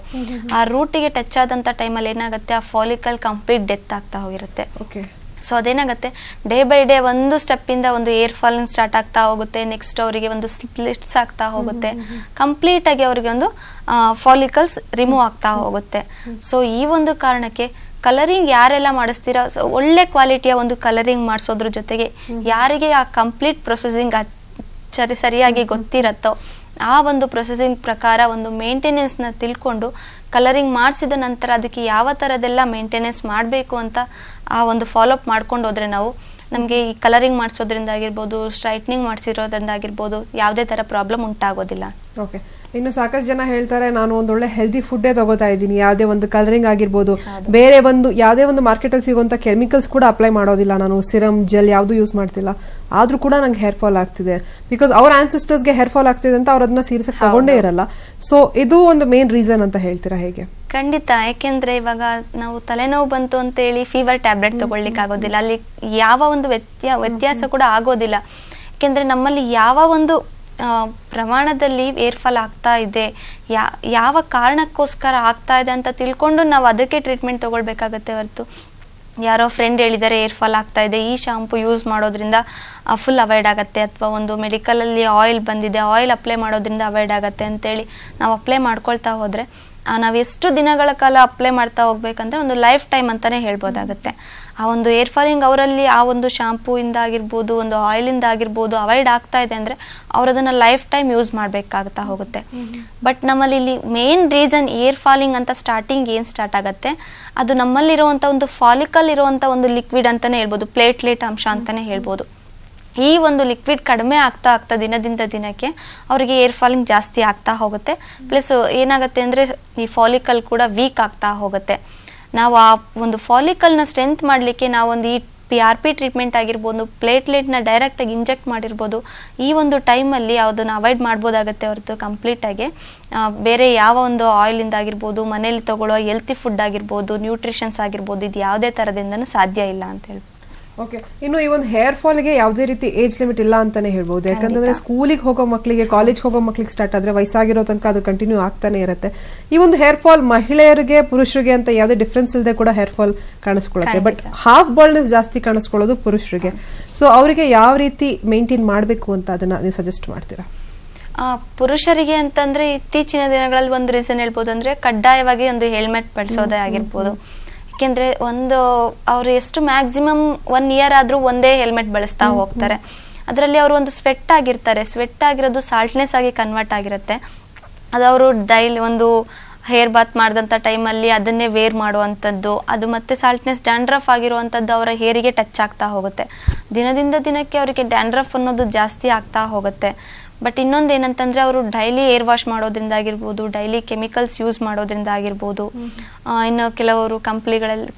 ಆ ರೂಟಿಗೆ ಟಚ್ ಆದಂತ ಟೈಮಲ್ಲಿ ಏನಾಗುತ್ತೆ, ಆ ಫಾಲಿಕಲ್ ಕಂಪ್ಲೀಟ್ ಡೆತ್ ಆಗ್ತಾ ಹೋಗಿರುತ್ತೆ. ಸೊ ಅದೇನಾಗುತ್ತೆ, ಡೇ ಬೈ ಡೇ ಒಂದು ಸ್ಟೆಪ್ಪಿಂದ ಒಂದು ಏರ್ ಫಾಲಿಂಗ್ ಸ್ಟಾರ್ಟ್ ಆಗ್ತಾ ಹೋಗುತ್ತೆ. ನೆಕ್ಸ್ಟ್ ಅವರಿಗೆ ಒಂದು ಸ್ಪ್ಲಿಟ್ಸ್ ಆಗ್ತಾ ಹೋಗುತ್ತೆ, ಕಂಪ್ಲೀಟ್ ಆಗಿ ಅವರಿಗೆ ಒಂದು ಫಾಲಿಕಲ್ಸ್ ರಿಮೂವ್ ಆಗ್ತಾ ಹೋಗುತ್ತೆ. ಸೊ ಈ ಒಂದು ಕಾರಣಕ್ಕೆ ಕಲರಿಂಗ್ ಯಾರೆಲ್ಲ ಮಾಡಿಸ್ತೀರಾ, ಒಳ್ಳೆ ಕ್ವಾಲಿಟಿಯ ಒಂದು ಕಲರಿಂಗ್ ಮಾಡಿಸೋದ್ರ ಜೊತೆಗೆ ಯಾರಿಗೆ ಆ ಕಂಪ್ಲೀಟ್ ಪ್ರೊಸೆಸಿಂಗ್ ಸರಿಯಾಗಿ ಗೊತ್ತಿರತ್ತೋ ಆ ಒಂದು ಪ್ರೊಸೆಸಿಂಗ್ ಪ್ರಕಾರ ಒಂದು ಮೇಂಟೆನೆನ್ಸ್ನ ತಿಳ್ಕೊಂಡು ಕಲರಿಂಗ್ ಮಾಡಿಸಿದ ನಂತರ ಅದಕ್ಕೆ ಯಾವ ಥರದೆಲ್ಲ ಮೇಂಟೆನೆನ್ಸ್ ಮಾಡಬೇಕು ಅಂತ ಆ ಒಂದು ಫಾಲೋಅಪ್ ಮಾಡ್ಕೊಂಡು ಹೋದ್ರೆ ನಾವು ನಮಗೆ ಈ ಕಲರಿಂಗ್ ಮಾಡಿಸೋದ್ರಿಂದ ಆಗಿರ್ಬೋದು, ಸ್ಟ್ರೈಟ್ನಿಂಗ್ ಮಾಡಿಸಿರೋದ್ರಿಂದ ಆಗಿರ್ಬೋದು ಯಾವುದೇ ಥರ ಪ್ರಾಬ್ಲಮ್ ಉಂಟಾಗೋದಿಲ್ಲ. ಓಕೆ, ಇನ್ನು ಸಾಕಷ್ಟು ಜನ ಹೇಳ್ತಾರೆ ನಾನು ಒಂದೊಳ್ಳೆ ಹೆಲ್ದಿ ಫುಡ್ಡೇ ತಗೋತಾ ಇದ್ದೀನಿ, ಯಾವುದೇ ಒಂದು ಕಲರಿಂಗ್ ಆಗಿರ್ಬೋದು, ಬೇರೆ ಒಂದು ಯಾವುದೇ ಒಂದು ಮಾರ್ಕೆಟಲ್ಲಿ ಸಿಗುವಂತ ಕೆಮಿಕಲ್ಸ್ ಕೂಡ ಅಪ್ಲೈ ಮಾಡೋದಿಲ್ಲ, ನಾನು ಸಿರಮ್ ಜೆಲ್ ಯಾವುದು ಯೂಸ್ ಮಾಡ್ತಿಲ್ಲ, ಆದ್ರೂ ಕೂಡ ನಂಗೆ ಹೇರ್ ಫಾಲ್ ಆಗ್ತಿದೆ. ಬಿಕಾಸ್ ಅವ್ರ ಆನ್ಸಿಸ್ಟರ್ಸ್ಗೆ ಹೇರ್ ಫಾಲ್ ಆಗ್ತಿದೆ ಅಂತ ಅವ್ರು ಅದನ್ನ ಸೀರಿಯಸ್ ತಗೊಂಡೇ ಇರಲ್ಲ. ಸೊ ಇದು ಒಂದು ಮೇನ್ ರೀಸನ್ ಅಂತ ಹೇಳ್ತೀರಾ ಹೇಗೆ? ಖಂಡಿತ. ಯಾಕೆಂದ್ರೆ ಇವಾಗ ನಾವು ತಲೆನೋವು ಬಂತು ಅಂತ ಹೇಳಿ ಫೀವರ್ ಟ್ಯಾಬ್ಲೆಟ್ ತಗೊಳ್ಲಿಕ್ಕೆ ಆಗೋದಿಲ್ಲ, ಅಲ್ಲಿ ಯಾವ ಒಂದು ವ್ಯತ್ಯಾಸ ಕೂಡ ಆಗೋದಿಲ್ಲ. ಯಾಕೆಂದ್ರೆ ನಮ್ಮಲ್ಲಿ ಯಾವ ಒಂದು ಪ್ರಮಾಣದಲ್ಲಿ ಏರ್ ಫಾಲ್ ಆಗ್ತಾ ಇದೆ, ಯಾವ ಕಾರಣಕ್ಕೋಸ್ಕರ ಆಗ್ತಾ ಇದೆ ಅಂತ ತಿಳ್ಕೊಂಡು ನಾವು ಅದಕ್ಕೆ ಟ್ರೀಟ್ಮೆಂಟ್ ತಗೊಳ್ಬೇಕಾಗತ್ತೆ ಹೊರತು ಯಾರೋ ಫ್ರೆಂಡ್ ಹೇಳಿದ್ದಾರೆ ಏರ್ ಫಾಲ್ ಆಗ್ತಾ ಇದೆ, ಈ ಶಾಂಪು ಯೂಸ್ ಮಾಡೋದ್ರಿಂದ ಫುಲ್ ಅವಾಯ್ಡ್ ಆಗುತ್ತೆ, ಅಥವಾ ಒಂದು ಮೆಡಿಕಲಲ್ಲಿ ಆಯಿಲ್ ಬಂದಿದೆ ಆಯಿಲ್ ಅಪ್ಲೈ ಮಾಡೋದ್ರಿಂದ ಅವಾಯ್ಡ್ ಆಗುತ್ತೆ ಅಂತೇಳಿ ನಾವು ಅಪ್ಲೈ ಮಾಡ್ಕೊಳ್ತಾ ಹೋದರೆ ನಾವು ಎಷ್ಟು ದಿನಗಳ ಕಾಲ ಅಪ್ಲೈ ಮಾಡ್ತಾ ಹೋಗ್ಬೇಕಂದ್ರೆ ಒಂದು ಲೈಫ್ ಟೈಮ್ ಅಂತಾನೆ ಹೇಳ್ಬೋದಾಗತ್ತೆ. ಆ ಒಂದು ಏರ್ ಫಾಲಿಂಗ್ ಅವರಲ್ಲಿ ಆ ಒಂದು ಶಾಂಪೂ ಇಂದ ಆಗಿರ್ಬೋದು, ಒಂದು ಆಯಿಲಿಂದ ಆಗಿರ್ಬೋದು ಅವಾಯ್ಡ್ ಆಗ್ತಾ ಇದೆ ಅಂದ್ರೆ ಅವ್ರು ಅದನ್ನ ಲೈಫ್ ಟೈಮ್ ಯೂಸ್ ಮಾಡ್ಬೇಕಾಗ್ತಾ ಹೋಗುತ್ತೆ. ಬಟ್ ನಮ್ಮಲ್ಲಿ ಇಲ್ಲಿ ಮೇನ್ ರೀಸನ್ ಏರ್ ಫಾಲಿಂಗ್ ಅಂತ ಸ್ಟಾರ್ಟಿಂಗ್ ಏನ್ ಸ್ಟಾರ್ಟ್ ಆಗುತ್ತೆ, ಅದು ನಮ್ಮಲ್ಲಿರುವಂತ ಒಂದು ಫಾಲಿಕಲ್ ಇರುವಂತ ಒಂದು ಲಿಕ್ವಿಡ್ ಅಂತಾನೆ ಹೇಳ್ಬೋದು, ಪ್ಲೇಟ್ಲೆಟ್ ಅಂಶ ಅಂತಾನೆ ಹೇಳ್ಬೋದು. ಈ ಒಂದು ಲಿಕ್ವಿಡ್ ಕಡಿಮೆ ಆಗ್ತಾ ಆಗ್ತಾ ದಿನದಿಂದ ದಿನಕ್ಕೆ ಅವರಿಗೆ ಏರ್ ಫಾಲಿಂಗ್ ಜಾಸ್ತಿ ಆಗ್ತಾ ಹೋಗುತ್ತೆ. ಪ್ಲಸ್ ಏನಾಗುತ್ತೆ ಅಂದ್ರೆ ಈ ಫಾಲಿಕಲ್ ಕೂಡ ವೀಕ್ ಆಗ್ತಾ ಹೋಗುತ್ತೆ. ನಾವು ಆ ಒಂದು ಫಾಲಿಕಲ್ನ ಸ್ಟ್ರೆಂತ್ ಮಾಡಲಿಕ್ಕೆ ನಾವೊಂದು ಈ PRP ಟ್ರೀಟ್ಮೆಂಟ್ ಆಗಿರ್ಬೋದು, ಪ್ಲೇಟ್ಲೆಟ್ನ ಡೈರೆಕ್ಟಾಗಿ ಇಂಜೆಕ್ಟ್ ಮಾಡಿರ್ಬೋದು, ಈ ಒಂದು ಟೈಮಲ್ಲಿ ಅದನ್ನು ಅವಾಯ್ಡ್ ಮಾಡ್ಬೋದಾಗತ್ತೆ ಹೊರತು ಕಂಪ್ಲೀಟಾಗಿ ಬೇರೆ ಯಾವ ಒಂದು ಆಯಿಲಿಂದ ಆಗಿರ್ಬೋದು, ಮನೇಲಿ ತಗೊಳ್ಳೋ ಹೆಲ್ತಿ ಫುಡ್ ಆಗಿರ್ಬೋದು, ನ್ಯೂಟ್ರಿಷನ್ಸ್ ಆಗಿರ್ಬೋದು, ಇದು ಯಾವುದೇ ಥರದಿಂದನೂ ಸಾಧ್ಯ ಇಲ್ಲ ಅಂತ ಹೇಳ್ಬೋದು. ಓಕೆ, ಇನ್ನು ಈ ಒಂದು ಹೇರ್ ಫಾಲ್ಗೆ ಯಾವುದೇ ರೀತಿ ಏಜ್ ಲಿಮಿಟ್ ಇಲ್ಲ ಅಂತಾನೆ ಹೇಳ್ಬೋದು. ಯಾಕಂತಂದ್ರೆ ಸ್ಕೂಲಿಗೆ ಹೋಗೋ ಮಕ್ಕಳಿಗೆ, ಕಾಲೇಜ್ ಹೋಗೋ ಮಕ್ಕಳಿಗೆ ಸ್ಟಾರ್ಟ್ ಆದ್ರೆ ವಯಸ್ಸಾಗಿರೋ ತನಕ ಅದು ಕಂಟಿನ್ಯೂ ಆಗ್ತಾನೆ ಇರುತ್ತೆ. ಈ ಒಂದು ಹೇರ್ ಫಾಲ್ ಮಹಿಳೆಯರಿಗೆ ಪುರುಷರಿಗೆ ಅಂತ ಯಾವುದೇ ಡಿಫ್ರೆನ್ಸ್ ಇಲ್ಲದೆ ಕೂಡ ಹೇರ್ ಫಾಲ್ ಕಾಣಿಸ್ಕೊಳ್ಳುತ್ತೆ. ಬಟ್ ಹಾಫ್ ಬಾಲ್ನೆಸ್ ಜಾಸ್ತಿ ಕಾಣಿಸ್ಕೊಳ್ಳೋದು ಪುರುಷರಿಗೆ. ಸೊ ಅವರಿಗೆ ಯಾವ ರೀತಿ ಮೇಂಟೈನ್ ಮಾಡಬೇಕು ಅಂತ ಅದನ್ನ ನೀವು ಸಜೆಸ್ಟ್ ಮಾಡ್ತೀರಾ? ಪುರುಷರಿಗೆ ಅಂತಂದ್ರೆ ಇತ್ತೀಚಿನ ದಿನಗಳಲ್ಲಿ ಒಂದು ರೀಸನ್ ಹೇಳ್ಬೋದು ಅಂದ್ರೆ ಕಡ್ಡಾಯವಾಗಿ ಒಂದು ಹೆಲ್ಮೆಟ್ ಬಳಸೋದೇ ಆಗಿರ್ಬೋದು. ಯಾಕೆಂದ್ರೆ ಒಂದು ಅವ್ರು ಎಷ್ಟು ಮ್ಯಾಕ್ಸಿಮಮ್ 1 ಇಯರ್ ಆದ್ರೂ ಒಂದೇ ಹೆಲ್ಮೆಟ್ ಬಳಸ್ತಾ ಹೋಗ್ತಾರೆ. ಅದರಲ್ಲಿ ಅವರು ಒಂದು ಸ್ವೆಟ್ ಆಗಿರ್ತಾರೆ, ಸ್ವೆಟ್ ಆಗಿರೋದು ಸಾಲ್ಟ್ನೆಸ್ ಆಗಿ ಕನ್ವರ್ಟ್ ಆಗಿರುತ್ತೆ. ಅದು ಅವರು ಡೈಲಿ ಒಂದು ಹೇರ್ ಬಾತ್ ಮಾಡಿದಂಥ ಟೈಮಲ್ಲಿ ಅದನ್ನೇ ವೇರ್ ಮಾಡುವಂಥದ್ದು, ಅದು ಮತ್ತೆ ಸಾಲ್ಟ್ನೆಸ್ ಡ್ಯಾಂಡ್ರಫ್ ಆಗಿರುವಂಥದ್ದು ಅವರ ಹೇರಿಗೆ ಟಚ್ ಆಗ್ತಾ ಹೋಗುತ್ತೆ. ದಿನದಿಂದ ದಿನಕ್ಕೆ ಅವರಿಗೆ ಡ್ಯಾಂಡ್ರಫ್ ಅನ್ನೋದು ಜಾಸ್ತಿ ಆಗ್ತಾ ಹೋಗುತ್ತೆ. ಬಟ್ ಇನ್ನೊಂದು ಏನಂತಂದ್ರೆ ಅವರು ಡೈಲಿ ಏರ್ ವಾಶ್ ಮಾಡೋದ್ರಿಂದ ಆಗಿರ್ಬೋದು, ಡೈಲಿ ಕೆಮಿಕಲ್ಸ್ ಯೂಸ್ ಮಾಡೋದ್ರಿಂದ ಆಗಿರ್ಬೋದು, ಇನ್ನು ಕೆಲವರು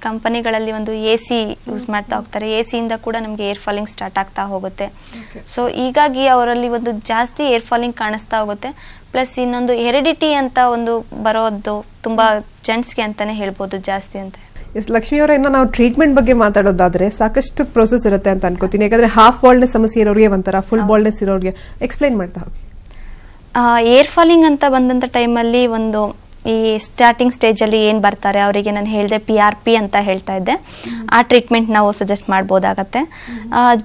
ಕಂಪನಿಗಳಲ್ಲಿ ಒಂದು AC ಯೂಸ್ ಮಾಡ್ತಾ ಹೋಗ್ತಾರೆ, AC ಇಂದ ಕೂಡ ನಮಗೆ ಏರ್ ಫಾಲಿಂಗ್ ಸ್ಟಾರ್ಟ್ ಆಗ್ತಾ ಹೋಗುತ್ತೆ. ಸೊ ಹೀಗಾಗಿ ಅವರಲ್ಲಿ ಒಂದು ಜಾಸ್ತಿ ಏರ್ ಫಾಲಿಂಗ್ ಕಾಣಿಸ್ತಾ ಹೋಗುತ್ತೆ. ಪ್ಲಸ್ ಇನ್ನೊಂದು ಹೆರಿಡಿಟಿ ಅಂತ ಒಂದು ಬರೋದು ತುಂಬಾ ಜೆಂಟ್ಸ್ಗೆ ಅಂತಾನೆ ಹೇಳ್ಬೋದು ಜಾಸ್ತಿ ಅಂತ. ಲಕ್ಷ್ಮಿ ಅವರ, ಇನ್ನು ನಾವು ಟ್ರೀಟ್ಮೆಂಟ್ ಬಗ್ಗೆ ಮಾತಾಡೋದಾದ್ರೆ ಸಾಕಷ್ಟು ಪ್ರೋಸೆಸ್ ಇರುತ್ತೆ ಅಂತ ಅನ್ಕೋತೀನಿ. ಯಾಕಂದ್ರೆ ಹಾಫ್ ಬಾಲ್ನೆಸ್ ಸಮಸ್ಯೆ ಇರೋರಿಗೆ ಒಂಥರ, ಫುಲ್ ಬಾಲ್ನೆಸ್ ಇರೋರಿಗೆ ಎಕ್ಸ್ಪ್ಲೈನ್ ಮಾಡ್ತಾ ಹೋಗಿ. ಏರ್ ಫಾಲಿಂಗ್ ಅಂತ ಬಂದಂತ ಟೈಮಲ್ಲಿ ಒಂದು ಈ ಸ್ಟಾರ್ಟಿಂಗ್ ಸ್ಟೇಜಲ್ಲಿ ಏನು ಬರ್ತಾರೆ ಅವರಿಗೆ ನಾನು ಹೇಳಿದೆ PRP ಅಂತ ಹೇಳ್ತಾ ಇದ್ದೆ, ಆ ಟ್ರೀಟ್ಮೆಂಟ್ ನಾವು ಸಜೆಸ್ಟ್ ಮಾಡ್ಬೋದಾಗತ್ತೆ.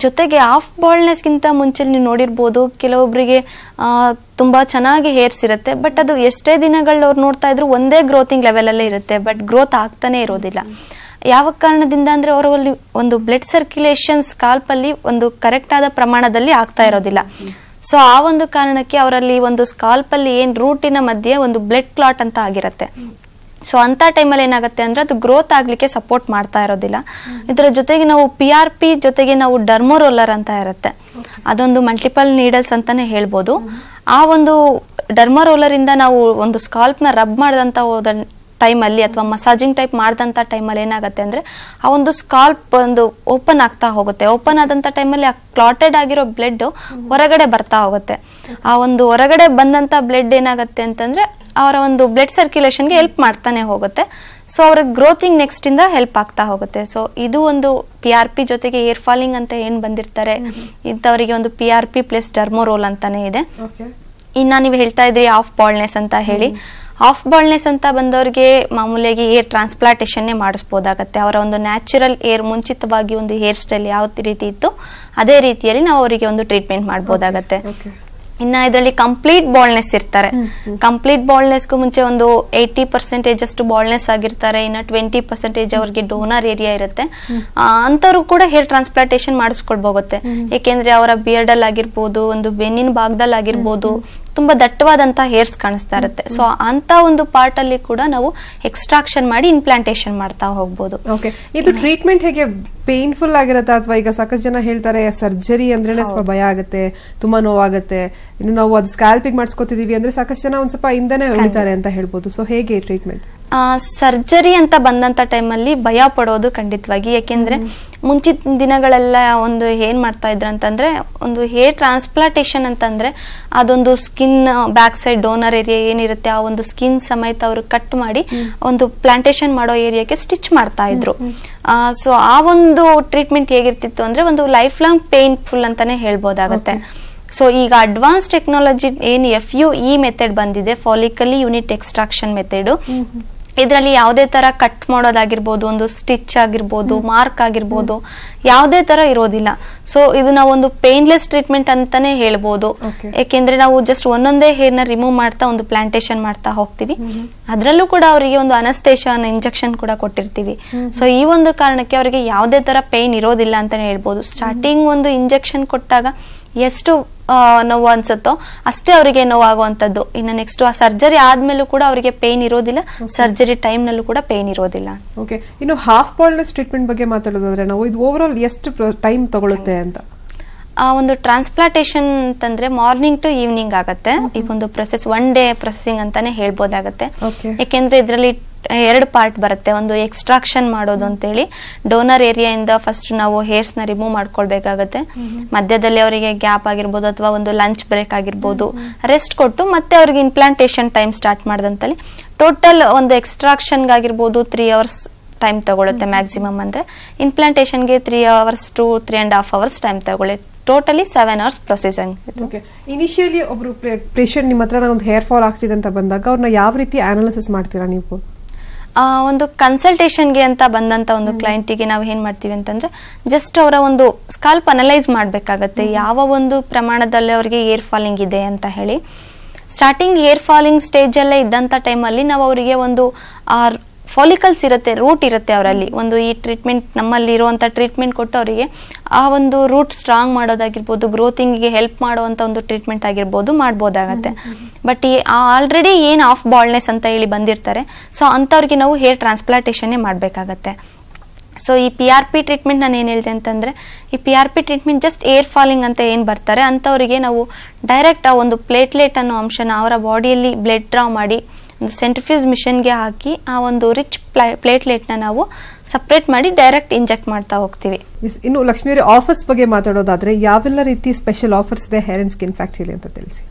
ಜೊತೆಗೆ ಹಾಫ್ ಬಾಲ್ನೆಸ್ಗಿಂತ ಮುಂಚೆ ನೀವು ನೋಡಿರ್ಬೋದು ಕೆಲವೊಬ್ಬರಿಗೆ ತುಂಬ ಚೆನ್ನಾಗಿ ಹೇರ್ಸ್ ಇರುತ್ತೆ, ಬಟ್ ಅದು ಎಷ್ಟೇ ದಿನಗಳು ಅವ್ರು ನೋಡ್ತಾ ಇದ್ರು ಒಂದೇ ಗ್ರೋತಿಂಗ್ ಲೆವೆಲಲ್ಲೇ ಇರುತ್ತೆ, ಬಟ್ ಗ್ರೋತ್ ಆಗ್ತಾನೆ ಇರೋದಿಲ್ಲ. ಯಾವ ಕಾರಣದಿಂದ ಅಂದರೆ ಅವರಲ್ಲಿ ಒಂದು ಬ್ಲಡ್ ಸರ್ಕ್ಯುಲೇಷನ್ ಸ್ಕಾಲ್ಪಲ್ಲಿ ಒಂದು ಕರೆಕ್ಟ್ ಆದ ಪ್ರಮಾಣದಲ್ಲಿ ಆಗ್ತಾ ಇರೋದಿಲ್ಲ. ಸೊ ಆ ಒಂದು ಕಾರಣಕ್ಕೆ ಅವರಲ್ಲಿ ಒಂದು ಸ್ಕಾಲ್ಪಲ್ಲಿ ಏನು ರೂಟಿನ ಮಧ್ಯೆ ಒಂದು ಬ್ಲಡ್ ಕ್ಲಾಟ್ ಅಂತ ಆಗಿರುತ್ತೆ. ಸೊ ಅಂತ ಟೈಮಲ್ಲಿ ಏನಾಗುತ್ತೆ ಅಂದ್ರೆ ಅದು ಗ್ರೋತ್ ಆಗ್ಲಿಕ್ಕೆ ಸಪೋರ್ಟ್ ಮಾಡ್ತಾ ಇರೋದಿಲ್ಲ. ಇದರ ಜೊತೆಗೆ ನಾವು PRP ಜೊತೆಗೆ ನಾವು ಡರ್ಮೋರೋಲರ್ ಅಂತ ಇರುತ್ತೆ, ಅದೊಂದು ಮಲ್ಟಿಪಲ್ ನೀಡಲ್ಸ್ ಅಂತಾನೆ ಹೇಳ್ಬೋದು. ಆ ಒಂದು ಡರ್ಮೋರೋಲರ್ ಇಂದ ನಾವು ಒಂದು ಸ್ಕಾಲ್ಪ್ನ ರಬ್ ಮಾಡಿದಂತ ಟೈಮಲ್ಲಿ ಅಥವಾ ಮಸಾಜಿಂಗ್ ಟೈಪ್ ಮಾಡಿದಂಥ ಟೈಮಲ್ಲಿ ಏನಾಗುತ್ತೆ ಅಂದರೆ ಆ ಒಂದು ಸ್ಕಾಲ್ಪ್ ಒಂದು ಓಪನ್ ಆಗ್ತಾ ಹೋಗುತ್ತೆ. ಓಪನ್ ಆದಂಥ ಟೈಮಲ್ಲಿ ಆ ಕ್ಲಾಟೆಡ್ ಆಗಿರೋ ಬ್ಲಡ್ ಹೊರಗಡೆ ಬರ್ತಾ ಹೋಗುತ್ತೆ. ಆ ಒಂದು ಹೊರಗಡೆ ಬಂದಂಥ ಬ್ಲಡ್ ಏನಾಗುತ್ತೆ ಅಂತಂದರೆ ಅವರ ಒಂದು ಬ್ಲಡ್ ಸರ್ಕ್ಯುಲೇಷನ್ಗೆ ಹೆಲ್ಪ್ ಮಾಡ್ತಾನೆ ಹೋಗುತ್ತೆ. ಸೊ ಅವ್ರಿಗೆ ಗ್ರೋತಿಂಗ್ ನೆಕ್ಸ್ಟ್ ಇಂದ ಹೆಲ್ಪ್ ಆಗ್ತಾ ಹೋಗುತ್ತೆ. ಸೊ ಇದು ಒಂದು PRP ಜೊತೆಗೆ ಏರ್ ಫಾಲಿಂಗ್ ಅಂತ ಏನು ಬಂದಿರ್ತಾರೆ ಇಂಥವರಿಗೆ ಒಂದು PRP ಪ್ಲಸ್ ಡರ್ಮೋರೋಲ್ ಅಂತಾನೆ ಇದೆ. ಇನ್ನು ನೀವು ಹೇಳ್ತಾ ಇದ್ರಿ ಆಫ್ ಬಾಲ್ನೆಸ್ ಅಂತ ಹೇಳಿ, ಆಫ್ ಬಾಲ್ನೆಸ್ ಅಂತ ಬಂದವರಿಗೆ ಮಾಮೂಲಿಯಾಗಿ ಏರ್ ಟ್ರಾನ್ಸ್ಪ್ಲಾಂಟೇಷನ್ನೇ ಮಾಡಿಸ್ಬೋದಾಗತ್ತೆ. ಅವರ ಒಂದು ನ್ಯಾಚುರಲ್ ಏರ್ ಮುಂಚಿತವಾಗಿ ಒಂದು ಹೇರ್ ಸ್ಟೈಲ್ ಯಾವ ರೀತಿ ಇತ್ತು ಅದೇ ರೀತಿಯಲ್ಲಿ ನಾವು ಅವರಿಗೆ ಒಂದು ಟ್ರೀಟ್ಮೆಂಟ್ ಮಾಡ್ಬೋದಾಗತ್ತೆ. ಇನ್ನ ಇದರಲ್ಲಿ ಕಂಪ್ಲೀಟ್ ಬಾಲ್ನೆಸ್ ಇರ್ತಾರೆ. ಕಂಪ್ಲೀಟ್ ಬಾಲ್ನೆಸ್ಗೂ ಮುಂಚೆ ಒಂದು 80% ಅಷ್ಟು ಬಾಲ್ನೆಸ್ ಆಗಿರ್ತಾರೆ, ಇನ್ನ 20% ಅವ್ರಿಗೆ ಡೋನರ್ ಏರಿಯಾ ಇರುತ್ತೆ. ಅಂತವ್ರು ಕೂಡ ಹೇರ್ ಟ್ರಾನ್ಸ್ಪ್ಲಾಂಟೇಷನ್ ಮಾಡಿಸ್ಕೊಳ್ಬೋಗುತ್ತೆ. ಯಾಕೆಂದ್ರೆ ಅವರ ಬಿಯರ್ಡ್ ಅಲ್ಲಿ ಆಗಿರ್ಬೋದು, ಒಂದು ಬೆನ್ನಿನ ಭಾಗದಲ್ಲಿ ಆಗಿರ್ಬೋದು, ತುಂಬಾ ದಟ್ಟವಾದಂತ ಹೇರ್ಸ್ ಕಾಣಿಸ್ತಾ ಇರುತ್ತೆ. ಸೊ ಅಂತ ಒಂದು ಪಾರ್ಟ್ ಅಲ್ಲಿ ಕೂಡ ನಾವು ಎಕ್ಸ್ಟ್ರಾಕ್ಷನ್ ಮಾಡಿ ಇಂಪ್ಲಾಂಟೇಶನ್ ಮಾಡ್ತಾ ಹೋಗ್ಬೋದು. ಓಕೆ, ಇದು ಟ್ರೀಟ್ಮೆಂಟ್ ಹೇಗೆ ಪೇನ್ಫುಲ್ ಆಗಿರತ್ತಾ, ಅಥವಾ ಈಗ ಸಾಕಷ್ಟು ಜನ ಹೇಳ್ತಾರೆ ಸರ್ಜರಿ ಅಂದ್ರೇನೆ ಸ್ವಲ್ಪ ಭಯ ಆಗುತ್ತೆ, ತುಂಬಾ ನೋವಾಗುತ್ತೆ, ಇನ್ನು ನಾವು ಅದು ಸ್ಕ್ಯಾಲ್ಪಿಂಗ್ ಮಾಡಿಸ್ಕೊತಿದೀವಿ ಅಂದ್ರೆ ಸಾಕಷ್ಟು ಜನ ಒಂದ್ ಸ್ವಲ್ಪ ಹಿಂದೆನೆ ಉಳಿತಾರೆ ಅಂತ ಹೇಳ್ಬೋದು. ಸೊ ಹೇಗೆ ಟ್ರೀಟ್ಮೆಂಟ್? ಸರ್ಜರಿ ಅಂತ ಬಂದಂತ ಟೈಮಲ್ಲಿ ಭಯ ಪಡೋದು ಖಂಡಿತವಾಗಿ. ಯಾಕೆಂದ್ರೆ ಮುಂಚಿನ ದಿನಗಳೆಲ್ಲ ಒಂದು ಏನ್ ಮಾಡ್ತಾ ಇದ್ರ ಅಂತಂದ್ರೆ, ಒಂದು ಹೇರ್ ಟ್ರಾನ್ಸ್ಪ್ಲಾಂಟೇಶನ್ ಅಂತಂದ್ರೆ ಅದೊಂದು skin back side donor area ಏನಿರುತ್ತೆ ಆ ಒಂದು ಸ್ಕಿನ್ ಸಮೇತ ಅವರು ಕಟ್ ಮಾಡಿ ಒಂದು ಪ್ಲಾಂಟೇಶನ್ ಮಾಡೋ ಏರಿಯಾಕ್ಕೆ ಸ್ಟಿಚ್ ಮಾಡ್ತಾ ಇದ್ರು. ಸೊ ಆ ಒಂದು ಟ್ರೀಟ್ಮೆಂಟ್ ಹೇಗಿರ್ತಿತ್ತು ಅಂದ್ರೆ ಒಂದು ಲೈಫ್ ಲಾಂಗ್ ಪೇನ್ಫುಲ್ ಅಂತಾನೆ ಹೇಳ್ಬೋದಾಗತ್ತೆ. ಸೊ ಈಗ ಅಡ್ವಾನ್ಸ್ ಟೆಕ್ನಾಲಜಿ ಏನು FUE ಮೆಥಡ್ ಬಂದಿದೆ, ಫಾಲಿಕಲಿ ಯೂನಿಟ್ ಎಕ್ಸ್ಟ್ರಾಕ್ಷನ್ ಮೆಥಡ್, ಇದರಲ್ಲಿ ಯಾವುದೇ ತರ ಕಟ್ ಮಾಡೋದಾಗಿರ್ಬೋದು, ಒಂದು ಸ್ಟಿಚ್ ಆಗಿರ್ಬೋದು, ಮಾರ್ಕ್ ಆಗಿರ್ಬೋದು, ಯಾವುದೇ ತರ ಇರೋದಿಲ್ಲ. ಸೊ ಇದು ನಾವು ಒಂದು ಪೇನ್ಲೆಸ್ ಟ್ರೀಟ್ಮೆಂಟ್ ಅಂತಾನೆ ಹೇಳ್ಬೋದು. ಯಾಕೆಂದ್ರೆ ನಾವು ಜಸ್ಟ್ ಒಂದೊಂದೇ ಹೇರ್ ನ ರಿಮೂವ್ ಮಾಡ್ತಾ ಒಂದು ಪ್ಲಾಂಟೇಶನ್ ಮಾಡ್ತಾ ಹೋಗ್ತೀವಿ. ಅದರಲ್ಲೂ ಕೂಡ ಅವರಿಗೆ ಒಂದು ಅನಸ್ತೇಶಿಯಾ ಇಂಜೆಕ್ಷನ್ ಕೂಡ ಕೊಟ್ಟಿರ್ತೀವಿ. ಸೊ ಈ ಒಂದು ಕಾರಣಕ್ಕೆ ಅವರಿಗೆ ಯಾವುದೇ ತರ ಪೇನ್ ಇರೋದಿಲ್ಲ ಅಂತಾನೆ ಹೇಳ್ಬೋದು. ಸ್ಟಾರ್ಟಿಂಗ್ ಒಂದು ಇಂಜೆಕ್ಷನ್ ಕೊಟ್ಟಾಗ ಎಷ್ಟು ನೋವು ಅನ್ಸುತ್ತೋ ಅಷ್ಟೇ ಅವರಿಗೆ ನೋವಾಗುವಂತದ್ದು. ಇನ್ನು ನೆಕ್ಸ್ಟ್ ಆ ಸರ್ಜರಿ ಆದ್ಮೇಲೂ ಕೂಡ ಅವರಿಗೆ ಪೇನ್ ಇರೋದಿಲ್ಲ, ಸರ್ಜರಿ ಟೈಮ್ ನಲ್ಲೂ ಕೂಡ ಪೇನ್ ಇರೋದಿಲ್ಲ. ಓಕೆ, ಇನ್ನು ಹಾಫ್ ಬಾಲ್ನೆಸ್ ಟ್ರೀಟ್ಮೆಂಟ್ ಬಗ್ಗೆ ಮಾತಾಡೋದಾದ್ರೆ ನಾವು ಇದು ಓವರ್ ಆಲ್ ಎಷ್ಟು ಟೈಮ್ ತಗೊಳುತ್ತೆ ಅಂತ? ಒಂದು ಟ್ರಾನ್ಸ್ಪ್ಲಾಂಟೇಶನ್ ಅಂತಂದ್ರೆ ಮಾರ್ನಿಂಗ್ ಟು ಈವ್ನಿಂಗ್ ಆಗತ್ತೆ. ಈ ಒಂದು ಪ್ರೊಸೆಸ್ 1 ಡೇ ಪ್ರೊಸೆಸಿಂಗ್ ಅಂತಾನೆ ಹೇಳ್ಬೋದಾಗತ್ತೆ. ಯಾಕೆಂದ್ರೆ ಇದರಲ್ಲಿ 2 ಪಾರ್ಟ್ ಬರುತ್ತೆ. ಒಂದು ಎಕ್ಸ್ಟ್ರಾಕ್ಷನ್ ಮಾಡೋದು ಅಂತೇಳಿ, ಡೋನರ್ ಏರಿಯಾ ಇಂದ ಫಸ್ಟ್ ನಾವು ಹೇರ್ಸ್ ನ ರಿಮೂವ್ ಮಾಡ್ಕೊಳ್ಬೇಕಾಗತ್ತೆ. ಮಧ್ಯದಲ್ಲಿ ಅವರಿಗೆ ಗ್ಯಾಪ್ ಆಗಿರ್ಬೋದು ಅಥವಾ ಒಂದು ಲಂಚ್ ಬ್ರೇಕ್ ಆಗಿರ್ಬೋದು, ರೆಸ್ಟ್ ಕೊಟ್ಟು ಮತ್ತೆ ಅವ್ರಿಗೆ ಇಂಪ್ಲಾಂಟೇಶನ್ ಟೈಮ್ ಸ್ಟಾರ್ಟ್ ಮಾಡಿದಂತಲ್ಲಿ ಟೋಟಲ್ ಒಂದು ಎಕ್ಸ್ಟ್ರಾಕ್ಷನ್ ಆಗಿರ್ಬೋದು 3 ಅವರ್ಸ್ ಟೈಮ್ ತಗೊಳುತ್ತೆ ಮ್ಯಾಕ್ಸಿಮಮ್. ಅಂದ್ರೆ ಇಂಪ್ಲಾಂಟೇಶನ್ಗೆ 3 ಅವರ್ಸ್ ಟು 3.5 ಅವರ್ಸ್ ಟೈಮ್ ತಗೊಳುತ್ತೆ. Totally 7 hours processing. ಇನಿಷಿಯಲಿ ಒಬ್ರು ಪೇಷಂಟ್ ನಿಮ್ಮ ಹತ್ರ ಒಂದು ಹೇರ್ ಫಾಲ್ ಆಗ್ತಿದೆ ಅಂತ ಬಂದಾಗ ಅವ್ರನ್ನ ಯಾವ ರೀತಿ ಅನಾಲಿಸಿಸ್ ಮಾಡ್ತೀರಾ ನೀವು? ಒಂದು ಕನ್ಸಲ್ಟೇಷನ್ಗೆ ಅಂತ ಬಂದಂತ ಒಂದು ಕ್ಲೈಂಟಿಗೆ ನಾವು ಏನ್ ಮಾಡ್ತೀವಿ ಅಂತಂದ್ರೆ, ಜಸ್ಟ್ ಅವರ ಒಂದು ಸ್ಕಾಲ್ಪ್ ಅನಲೈಸ್ ಮಾಡ್ಬೇಕಾಗತ್ತೆ, ಯಾವ ಒಂದು ಪ್ರಮಾಣದಲ್ಲಿ ಅವರಿಗೆ ಏರ್ ಫಾಲಿಂಗ್ ಇದೆ ಅಂತ ಹೇಳಿ. ಸ್ಟಾರ್ಟಿಂಗ್ ಏರ್ ಫಾಲಿಂಗ್ ಸ್ಟೇಜ್ ಅಲ್ಲೇ ಇದ್ದಂತ ಟೈಮಲ್ಲಿ ನಾವು ಅವರಿಗೆ ಒಂದು ಫಾಲಿಕಲ್ಸ್ ಇರುತ್ತೆ, ರೂಟ್ ಇರುತ್ತೆ ಅವರಲ್ಲಿ. ಒಂದು ಈ ಟ್ರೀಟ್ಮೆಂಟ್ ನಮ್ಮಲ್ಲಿ ಇರುವಂತ ಟ್ರೀಟ್ಮೆಂಟ್ ಕೊಟ್ಟು ಅವರಿಗೆ ಆ ಒಂದು ರೂಟ್ ಸ್ಟ್ರಾಂಗ್ ಮಾಡೋದಾಗಿರ್ಬೋದು, ಗ್ರೋತಿಂಗ್ಗೆ ಹೆಲ್ಪ್ ಮಾಡುವಂತ ಒಂದು ಟ್ರೀಟ್ಮೆಂಟ್ ಆಗಿರ್ಬೋದು ಮಾಡ್ಬೋದಾಗತ್ತೆ. ಬಟ್ ಆಲ್ರೆಡಿ ಏನ್ ಆಫ್ ಬಾಲ್ನೆಸ್ ಅಂತ ಹೇಳಿ ಬಂದಿರ್ತಾರೆ, ಸೊ ಅಂತವ್ರಿಗೆ ನಾವು ಹೇರ್ ಟ್ರಾನ್ಸ್ಪ್ಲಾಂಟೇಶನ್ ಮಾಡ್ಬೇಕಾಗತ್ತೆ. ಸೊ ಈ PRP ಟ್ರೀಟ್ಮೆಂಟ್ ನಾನು ಏನ್ ಹೇಳ್ದೆ ಅಂತಂದ್ರೆ, ಈ PRP treatment just air falling ಅಂತ ಏನ್ ಬರ್ತಾರೆ ಅಂತವರಿಗೆ ನಾವು ಡೈರೆಕ್ಟ್ ಆ ಒಂದು ಪ್ಲೇಟ್ಲೆಟ್ ಅನ್ನೋ ಅಂಶನ ಅವರ ಬಾಡಿಯಲ್ಲಿ ಬ್ಲಡ್ ಡ್ರಾ ಮಾಡಿ ಒಂದು ಸೆಂಟ್ರಿಫ್ಯೂಸ್ ಮಿಷನ್ಗೆ ಹಾಕಿ ಆ ಒಂದು ರಿಚ್ ಪ್ಲೇಟ್ಲೆಟ್ ನ ನಾವು ಸಪರೇಟ್ ಮಾಡಿ ಡೈರೆಕ್ಟ್ ಇಂಜೆಕ್ಟ್ ಮಾಡ್ತಾ ಹೋಗ್ತೀವಿ. ಇನ್ನು ಲಕ್ಷ್ಮಿ ಅವರೇ, ಆಫರ್ಸ್ ಬಗ್ಗೆ ಮಾತಾಡೋದಾದ್ರೆ ಯಾವೆಲ್ಲ ರೀತಿ ಸ್ಪೆಷಲ್ ಆಫರ್ಸ್ ಇದೆ ಹೇರ್ ಅಂಡ್ ಸ್ಕಿನ್ ಫ್ಯಾಕ್ಟರಿ ಅಂತ ತಿಳಿಸಿ.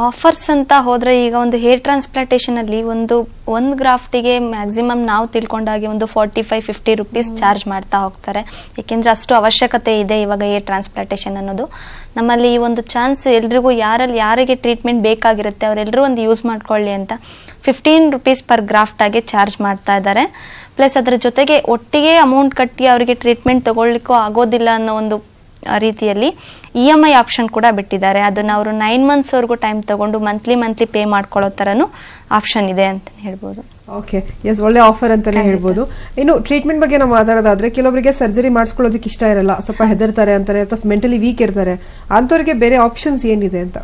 ಆಫರ್ಸ್ ಅಂತ ಹೋದ್ರೆ, ಈಗ ಒಂದು ಹೇರ್ ಟ್ರಾನ್ಸ್ಪ್ಲಾಂಟೇಶನ್ ಅಲ್ಲಿ ಒಂದು ಗ್ರಾಫ್ಟಿಗೆ ಮ್ಯಾಕ್ಸಿಮಮ್ ನಾವು ತಿಳ್ಕೊಂಡಾಗೆ ಒಂದು 45-50 ರುಪೀಸ್ ಚಾರ್ಜ್ ಮಾಡ್ತಾ ಹೋಗ್ತಾರೆ. ಯಾಕೆಂದ್ರೆ ಅಷ್ಟು ಅವಶ್ಯಕತೆ ಇದೆ ಇವಾಗ ಹೇರ್ ಟ್ರಾನ್ಸ್ಪ್ಲಾಂಟೇಶನ್ ಅನ್ನೋದು. ನಮ್ಮಲ್ಲಿ ಈ ಒಂದು ಚಾನ್ಸ್ ಎಲ್ರಿಗೂ ಯಾರಿಗೆ ಟ್ರೀಟ್ಮೆಂಟ್ ಬೇಕಾಗಿರುತ್ತೆ ಅವರೆಲ್ಲರೂ ಒಂದು ಯೂಸ್ ಮಾಡ್ಕೊಳ್ಳಿ ಅಂತ 15 ರುಪೀಸ್ ಪರ್ ಗ್ರಾಫ್ಟ್ ಆಗಿ ಚಾರ್ಜ್ ಮಾಡ್ತಾ ಇದ್ದಾರೆ. ಪ್ಲಸ್ ಅದರ ಜೊತೆಗೆ ಒಟ್ಟಿಗೆ ಅಮೌಂಟ್ ಕಟ್ಟಿ ಅವರಿಗೆ ಟ್ರೀಟ್ಮೆಂಟ್ ತಗೊಳ್ಳಿಕ್ಕೂ ಆಗೋದಿಲ್ಲ ಅನ್ನೋ ಒಂದು ರೀತಿಯಲ್ಲಿ EMI ಆಪ್ಷನ್ ಕೂಡ ಬಿಟ್ಟಿದ್ದಾರೆ. ಅದನ್ನ ಅವರು 9 ಮಂತ್ಸ್ ವರೆಗೂ ಟೈಮ್ ತಗೊಂಡು ಮಂತ್ಲಿ ಪೇ ಮಾಡ್ಕೊಳ್ಳೋ ತರನು ಆಪ್ಷನ್ ಇದೆ ಅಂತ ಹೇಳ್ಬೋದು. ಓಕೆ, ಎಸ್, ಒಳ್ಳೆ ಆಫರ್ ಅಂತಾನೆ ಹೇಳ್ಬೋದು. ಇನ್ನು ಟ್ರೀಟ್ಮೆಂಟ್ ಬಗ್ಗೆ ನಾವು ಮಾತಾಡೋದಾದ್ರೆ, ಕೆಲವರಿಗೆ ಸರ್ಜರಿ ಮಾಡಿಸ್ಕೊಳ್ಳೋದಕ್ಕೆ ಇಷ್ಟ ಇರಲ್ಲ, ಸ್ವಲ್ಪ ಹೆದರ್ತಾರೆ ಅಂತಾರೆ ಅಥವಾ ಮೆಂಟಲಿ ವೀಕ್ ಇರ್ತಾರೆ, ಅಂತವರಿಗೆ ಬೇರೆ ಆಪ್ಷನ್ಸ್ ಏನಿದೆ ಅಂತ?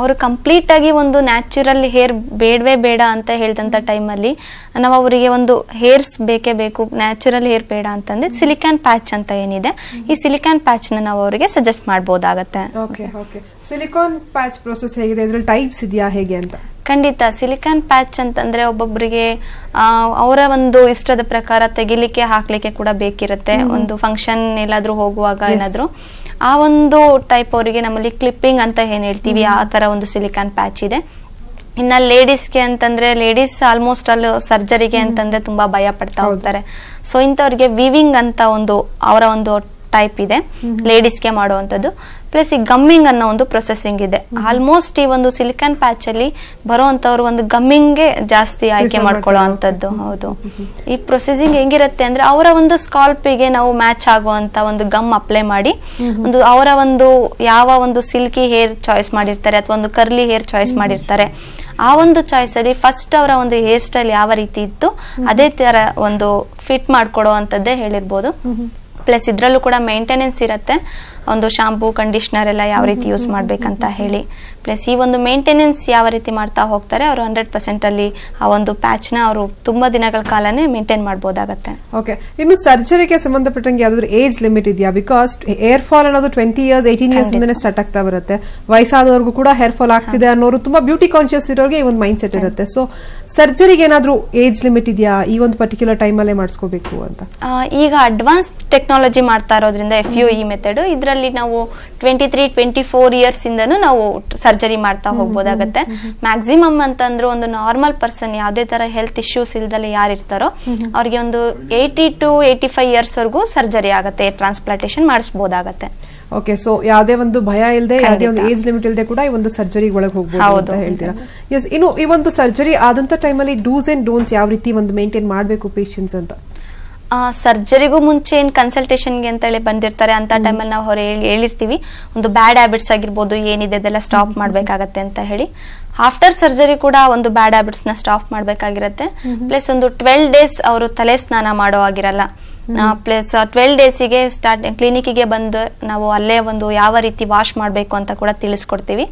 ಅವರು ಕಂಪ್ಲೀಟ್ ಆಗಿ ಒಂದು ನ್ಯಾಚುರಲ್ ಹೇರ್ ಬೇಡವೇ ಬೇಡ ಅಂತ ಹೇಳಿದಂತ ಟೈಮಲ್ಲಿ ನಾವು ಅವರಿಗೆ ಒಂದು ಹೇರ್ಸ್ ಬೇಕೇ ಬೇಕು, ನ್ಯಾಚುರಲ್ ಹೇರ್ ಬೇಡ ಅಂತಂದ್ರೆ ಸಿಲಿಕಾನ್ ಪ್ಯಾಚ್ ಅಂತ ಏನಿದೆ, ಈ ಸಿಲಿಕಾನ್ ಪ್ಯಾಚ್ ನ ನಾವು ಅವರಿಗೆ ಸಜೆಸ್ಟ್ ಮಾಡಬಹುದಾಗತ್ತೆ. ಸಿಲಿಕಾನ್ ಪ್ಯಾಚ್ ಪ್ರೋಸೆಸ್ ಹೇಗಿದೆ, ಇದ್ರಲ್ಲಿ ಟೈಪ್ಸ್ ಇದೆಯಾ ಹೇಗೆ ಅಂತ? ಖಂಡಿತ. ಸಿಲಿಕಾನ್ ಪ್ಯಾಚ್ ಅಂತಂದ್ರೆ ಒಬ್ಬೊಬ್ಬರಿಗೆ ಅವರ ಒಂದು ಇಷ್ಟದ ಪ್ರಕಾರ ತೆಗಿಲಿಕ್ಕೆ ಹಾಕ್ಲಿಕ್ಕೆ ಕೂಡ ಬೇಕಿರುತ್ತೆ. ಒಂದು ಫಂಕ್ಷನ್ ಎಲ್ಲಾದ್ರೂ ಹೋಗುವಾಗ ಏನಾದ್ರು ಆ ಒಂದು ಟೈಪ್ ಅವರಿಗೆ ನಮ್ಮಲ್ಲಿ ಕ್ಲಿಪ್ಪಿಂಗ್ ಅಂತ ಏನ್ ಹೇಳ್ತೀವಿ ಆ ತರ ಒಂದು ಸಿಲಿಕಾನ್ ಪ್ಯಾಚ್ ಇದೆ. ಇನ್ನ ಲೇಡೀಸ್ಗೆ ಅಂತಂದ್ರೆ, ಲೇಡೀಸ್ ಆಲ್ಮೋಸ್ಟ್ ಅಲ್ಲಿ ಸರ್ಜರಿಗೆ ಅಂತಂದ್ರೆ ತುಂಬಾ ಭಯ ಪಡ್ತಾ ಹೋಗ್ತಾರೆ. ಸೊ ಇಂಥವ್ರಿಗೆ ವಿವಿಂಗ್ ಅಂತ ಒಂದು ಅವರ ಒಂದು ಟೈಪ್ ಇದೆ ಲೇಡೀಸ್ಗೆ ಮಾಡುವಂಥದ್ದು. ಪ್ಲಸ್ ಈ ಗಮ್ಮಿಂಗ್ ಅನ್ನೋ ಒಂದು ಪ್ರೊಸೆಸಿಂಗ್ ಇದೆ. ಆಲ್ಮೋಸ್ಟ್ ಈ ಒಂದು ಸಿಲಿಕಾನ್ ಪ್ಯಾಚ್ ಅಲ್ಲಿ ಬರುವಂತವ್ರು ಒಂದು ಗಮ್ಮಿಂಗ್ಗೆ ಜಾಸ್ತಿ ಆಯ್ಕೆ ಮಾಡ್ಕೊಳ್ಳೋ ಅಂತದ್ದು. ಹೌದು, ಈ ಪ್ರೊಸೆಸಿಂಗ್ ಹೆಂಗಿರುತ್ತೆ ಅಂದ್ರೆ, ಅವರ ಒಂದು ಸ್ಕಾಲ್ಪಿಗೆ ನಾವು ಮ್ಯಾಚ್ ಆಗುವಂತ ಒಂದು ಗಮ್ ಅಪ್ಲೈ ಮಾಡಿ, ಒಂದು ಅವರ ಒಂದು ಯಾವ ಒಂದು ಸಿಲ್ಕಿ ಹೇರ್ ಚಾಯ್ಸ್ ಮಾಡಿರ್ತಾರೆ ಅಥವಾ ಒಂದು ಕರ್ಲಿ ಹೇರ್ ಚಾಯ್ಸ್ ಮಾಡಿರ್ತಾರೆ, ಆ ಒಂದು ಚಾಯ್ಸ್ ಅಲ್ಲಿ ಫಸ್ಟ್ ಅವರ ಒಂದು ಹೇರ್ ಸ್ಟೈಲ್ ಯಾವ ರೀತಿ ಇತ್ತು ಅದೇ ತರ ಒಂದು ಫಿಟ್ ಮಾಡ್ಕೊಡೋ ಅಂತದ್ದೇ ಹೇಳಿರ್ಬೋದು. ಪ್ಲಸ್ ಇದರಲ್ಲೂ ಕೂಡ ಮೇಂಟೆನೆನ್ಸ್ ಇರುತ್ತೆ, ಒಂದು ಶಾಂಪೂ ಕಂಡೀಷ್ನರ್ ಎಲ್ಲ ಯಾವ ರೀತಿ ಯೂಸ್ ಮಾಡ್ಬೇಕಂತ ಹೇಳಿ. ಪ್ಲಸ್ ಈ ಒಂದು ಮೇಂಟೆನೆನ್ಸ್ ಯಾವ ರೀತಿ ಮಾಡ್ತಾ ಹೋಗ್ತಾರೆ ಅವರು 100% ಅಲ್ಲಿ ಆ ಒಂದು ಪ್ಯಾಚ್ನ ಅವರು ತುಂಬಾ ದಿನಗಳ ಕಾಲನೇ ಮೇಂಟೈನ್ ಮಾಡ್ಬೋದಾಗತ್ತೆ. ಓಕೆ, ಇನ್ನು ಸರ್ಜರಿಗೆ ಸಂಬಂಧಪಟ್ಟಂಗೆ ಯಾವ್ದಾದ್ರು ಏಜ್ ಲಿಮಿಟ್ ಇದೆಯಾ? ಬಿಕಾಸ್ ಹೇರ್ ಫಾಲ್ ಅನ್ನೋದು 20 ಇಯರ್ಸ್ 18 ಇಯರ್ಸ್ ಇಂದನೇ ಸ್ಟಾರ್ಟ್ ಆಗ್ತಾ ಬರುತ್ತೆ. ವಯಸ್ಸಾದವ್ರಿಗೂ ಕೂಡ ಹೇರ್ ಫಾಲ್ ಆಗ್ತಿದೆ ಅನ್ನೋರು ತುಂಬಾ ಬ್ಯೂಟಿ ಕಾನ್ಶಿಯಸ್ ಇರೋರಿಗೆ ಈ ಒಂದು ಮೈಂಡ್ ಸೆಟ್ ಇರುತ್ತೆ. ಸೊ ಸರ್ಜರಿಗೆ ಏನಾದ್ರು ಏಜ್ ಲಿಮಿಟ್ ಇದೆಯಾ, ಈ ಒಂದು ಪರ್ಟಿಕ್ಯುಲರ್ ಟೈಮ್ ಅಲ್ಲೇ ಮಾಡಿಸ್ಕೋಬೇಕು ಅಂತ? ಈಗ ಅಡ್ವಾನ್ಸ್ ಟೆಕ್ನಾಲಜಿ ಮಾಡ್ತಾ ಇರೋದ್ರಿಂದ FUE ಮೆಥಡ್ ಇದರಲ್ಲಿ ನಾವು 23-24 ಇಯರ್ಸ್ ಇಂದನೂ ನಾವು ಸರ್ಜರಿ ಮಾಡ್ತಾ ಹೋಗ್ಬೋದಾಗತ್ತೆ. ಮ್ಯಾಕ್ಸಿಮಮ್ ಅಂತಂದ್ರೆ ಒಂದು ನಾರ್ಮಲ್ ಪರ್ಸನ್ ಯಾವುದೇ ತರ ಹೆಲ್ತ್ ಇಶ್ಯೂಸ್ ಇಲ್ದಲೆ ಯಾರು ಇರ್ತಾರೋ ಅವ್ರಿಗೆ ಒಂದು 80 to 85 ಇಯರ್ಸ್ ವರೆಗೂ ಸರ್ಜರಿ ಆಗುತ್ತೆ, ಟ್ರಾನ್ಸ್ಪ್ಲಾಂಟೇಶನ್ ಮಾಡಿಸಬಹುದಾಗತ್ತೆ. ಓಕೆ, ಸೊ ಯಾವುದೇ ಒಂದು ಭಯ ಇಲ್ಲದೆ, ಯಾವುದೇ ಒಂದು ಏಜ್ ಲಿಮಿಟ್ ಇಲ್ಲದೆ ಕೂಡ ಈ ಒಂದು ಸರ್ಜರಿ ಒಳಗೆ ಹೋಗ್ಬೋದು ಅಂತ ಹೇಳ್ತೀರಾ? ಎಸ್, ಇನ್ನು ಈ ಒಂದು ಸರ್ಜರಿ ಆದಂತ ಟೈಮಲ್ಲಿ ಡೂಸ್ ಅಂಡ್ ಡೋಂಟ್ಸ್ ಯಾವ ರೀತಿ ಒಂದು ಮೇಂಟೈನ್ ಮಾಡಬೇಕು ಪೇಷಂಟ್ಸ್ ಅಂತ? ಸರ್ಜರಿಗೂ ಮುಂಚೆ ಏನ್ ಕನ್ಸಲ್ಟೇಷನ್ಗೆ ಅಂತ ಹೇಳಿ ಬಂದಿರ್ತಾರೆ ಅಂತ ಟೈಮಲ್ಲಿ ನಾವು ಹೇಳಿರ್ತೀವಿ ಒಂದು ಬ್ಯಾಡ್ ಹ್ಯಾಬಿಟ್ಸ್ ಆಗಿರ್ಬೋದು ಏನಿದೆ ಅದೆಲ್ಲ ಸ್ಟಾಪ್ ಮಾಡ್ಬೇಕಾಗತ್ತೆ ಅಂತ ಹೇಳಿ. ಆಫ್ಟರ್ ಸರ್ಜರಿ ಕೂಡ ಒಂದು ಬ್ಯಾಡ್ ಹ್ಯಾಬಿಟ್ಸ್ ನ ಸ್ಟಾಪ್ ಮಾಡ್ಬೇಕಾಗಿರತ್ತೆ. ಪ್ಲಸ್ ಒಂದು 12 ಡೇಸ್ ಅವರು ತಲೆ ಸ್ನಾನ ಮಾಡೋ ಆಗಿರಲ್ಲ. ಪ್ಲಸ್ 12 ಡೇಸಿಗೆ ಕ್ಲಿನಿಕ್ಗೆ ಬಂದು ನಾವು ಅಲ್ಲೇ ಒಂದು ಯಾವ ರೀತಿ ವಾಶ್ ಮಾಡಬೇಕು ಅಂತ ಕೂಡ ತಿಳಿಸ್ಕೊಡ್ತೀವಿ.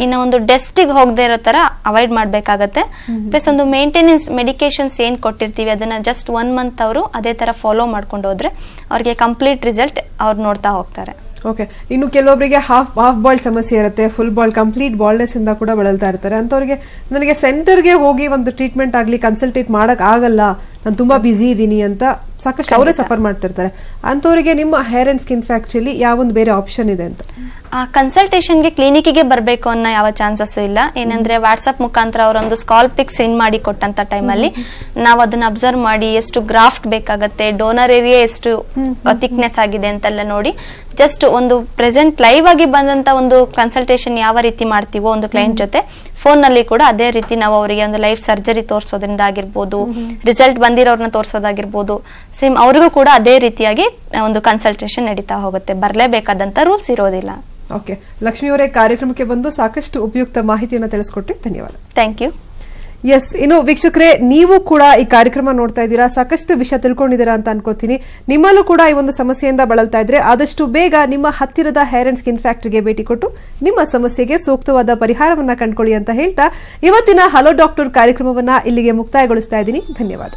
ಇನ್ನು ಒಂದು ಡೆಸ್ಟಿಗೆ ಹೋಗದೆ ಇರೋ ತರ ಅವಾಯ್ಡ್ ಮಾಡ್ಬೇಕಾಗತ್ತೆ. ಪ್ಲಸ್ ಒಂದು ಮೇಂಟೆನೆನ್ಸ್ ಮೆಡಿಕೇಶನ್ಸ್ ಏನ್ ಕೊಟ್ಟಿರ್ತೀವಿ ಅದನ್ನ ಜಸ್ಟ್ 1 ಮಂತ್ ಅವರು ಅದೇ ತರ ಫಾಲೋ ಮಾಡ್ಕೊಂಡು ಹೋದ್ರೆ ಅವ್ರಿಗೆ ಕಂಪ್ಲೀಟ್ ರಿಸಲ್ಟ್ ಅವ್ರು ನೋಡ್ತಾ ಹೋಗ್ತಾರೆ. ಓಕೆ, ಇನ್ನು ಕೆಲವೊಬ್ಬರಿಗೆ ಹಾಫ್ ಬಾಲ್ಡ್ ಸಮಸ್ಯೆ ಇರುತ್ತೆ, ಫುಲ್ ಬಾಲ್ಡ್ ಕಂಪ್ಲೀಟ್ ಬಾಲ್ಡ್ನೆಸ್ ಇಂದ ಕೂಡ ಬಳಲ್ತಾ ಇರ್ತಾರೆ. ಅಂತವ್ರಿಗೆ ನನಗೆ ಸೆಂಟರ್ಗೆ ಹೋಗಿ ಒಂದು ಟ್ರೀಟ್ಮೆಂಟ್ ಆಗಲಿ ಕನ್ಸಲ್ಟೇಟ್ ಮಾಡಕ್ ಆಗಲ್ಲ, ನಾನು ತುಂಬಾ ಬಿಸಿ ಇದ್ದೀನಿ ಅಂತ ಸಾಕಷ್ಟು ಅವರೇ ಸಫರ್ ಮಾಡ್ತಿರ್ತಾರೆ. ಅಂತವರಿಗೆ ನಿಮ್ಮ ಹೇರ್ ಅಂಡ್ ಸ್ಕಿನ್ ಫ್ಯಾಕ್ಟರಿಲಿ ಯಾವೊಂದು ಬೇರೆ ಆಪ್ಷನ್ ಇದೆ ಅಂತ? ಕನ್ಸಲ್ಟೇಷನ್ಗೆ ಕ್ಲಿನಿಕ್ಗೆ ಬರಬೇಕು ಅನ್ನೋ ಯಾವ ಚಾನ್ಸಸ್ ಇಲ್ಲ. ಏನಂದ್ರೆ ವಾಟ್ಸ್ಆಪ್ ಮುಖಾಂತರ ಅವರೊಂದು ಸ್ಕಾಲ್ ಪಿಕ್ ಸೆಂಡ್ ಮಾಡಿ ಕೊಟ್ಟಂತ ಟೈಮಲ್ಲಿ ನಾವು ಅದನ್ನ ಅಬ್ಸರ್ವ್ ಮಾಡಿ ಎಷ್ಟು ಗ್ರಾಫ್ಟ್ ಬೇಕಾಗತ್ತೆ, ಡೋನರ್ ಏರಿಯಾ ಎಷ್ಟು ಥಿಕ್ನೆಸ್ ಆಗಿದೆ ಅಂತೆಲ್ಲ ನೋಡಿ ಜಸ್ಟ್ ಒಂದು ಪ್ರೆಸೆಂಟ್ ಲೈವ್ ಆಗಿ ಬಂದಂತ ಒಂದು ಕನ್ಸಲ್ಟೇಷನ್ ಯಾವ ರೀತಿ ಮಾಡ್ತೀವೋ ಒಂದು ಕ್ಲೈಂಟ್ ಜೊತೆ ಫೋನ್ ನಲ್ಲಿ ಕೂಡ ಅದೇ ರೀತಿ ನಾವು ಅವರಿಗೆ ಒಂದು ಲೈವ್ ಸರ್ಜರಿ ತೋರಿಸೋದ್ರಿಂದ ಆಗಿರ್ಬೋದು, ರಿಸಲ್ಟ್ ಬಂದಿರೋರ್ನ ತೋರಿಸೋದಾಗಿರ್ಬೋದು, ಸೇಮ್ ಅವ್ರಿಗೂ ಕೂಡ ಅದೇ ರೀತಿಯಾಗಿ ಒಂದು ಕನ್ಸಲ್ಟೇಷನ್ ನಡೀತಾ ಹೋಗುತ್ತೆ. ಬರಲೇಬೇಕಾದಂತ ರೂಲ್ಸ್ ಇರೋದಿಲ್ಲ. ಓಕೆ, ಲಕ್ಷ್ಮಿ ಅವರೇ ಕಾರ್ಯಕ್ರಮಕ್ಕೆ ಬಂದು ಸಾಕಷ್ಟು ಉಪಯುಕ್ತ ಮಾಹಿತಿಯನ್ನು ತಿಳಿಸ್ಕೊಟ್ರಿ, ಧನ್ಯವಾದ. Thank you. ಎಸ್, ಇನ್ನು ವೀಕ್ಷಕರೇ ನೀವು ಕೂಡ ಈ ಕಾರ್ಯಕ್ರಮ ನೋಡ್ತಾ ಇದ್ದೀರಾ, ಸಾಕಷ್ಟು ವಿಷಯ ತಿಳ್ಕೊಂಡಿದ್ದೀರಾ ಅಂತ ಅನ್ಕೋತೀನಿ. ನಿಮ್ಮಲ್ಲೂ ಕೂಡ ಈ ಒಂದು ಸಮಸ್ಯೆಯಿಂದ ಬಳಲ್ತಾ ಇದ್ರೆ ಆದಷ್ಟು ಬೇಗ ನಿಮ್ಮ ಹತ್ತಿರದ ಹೇರ್ ಅಂಡ್ ಸ್ಕಿನ್ ಫ್ಯಾಕ್ಟರಿಗೆ ಭೇಟಿ ಕೊಟ್ಟು ನಿಮ್ಮ ಸಮಸ್ಯೆಗೆ ಸೂಕ್ತವಾದ ಪರಿಹಾರವನ್ನ ಕಂಡುಕೊಳ್ಳಿ ಅಂತ ಹೇಳ್ತಾ ಇವತ್ತಿನ ಹಲೋ ಡಾಕ್ಟರ್ ಕಾರ್ಯಕ್ರಮವನ್ನ ಇಲ್ಲಿಗೆ ಮುಕ್ತಾಯಗೊಳಿಸ್ತಾ ಇದ್ದೀನಿ. ಧನ್ಯವಾದ.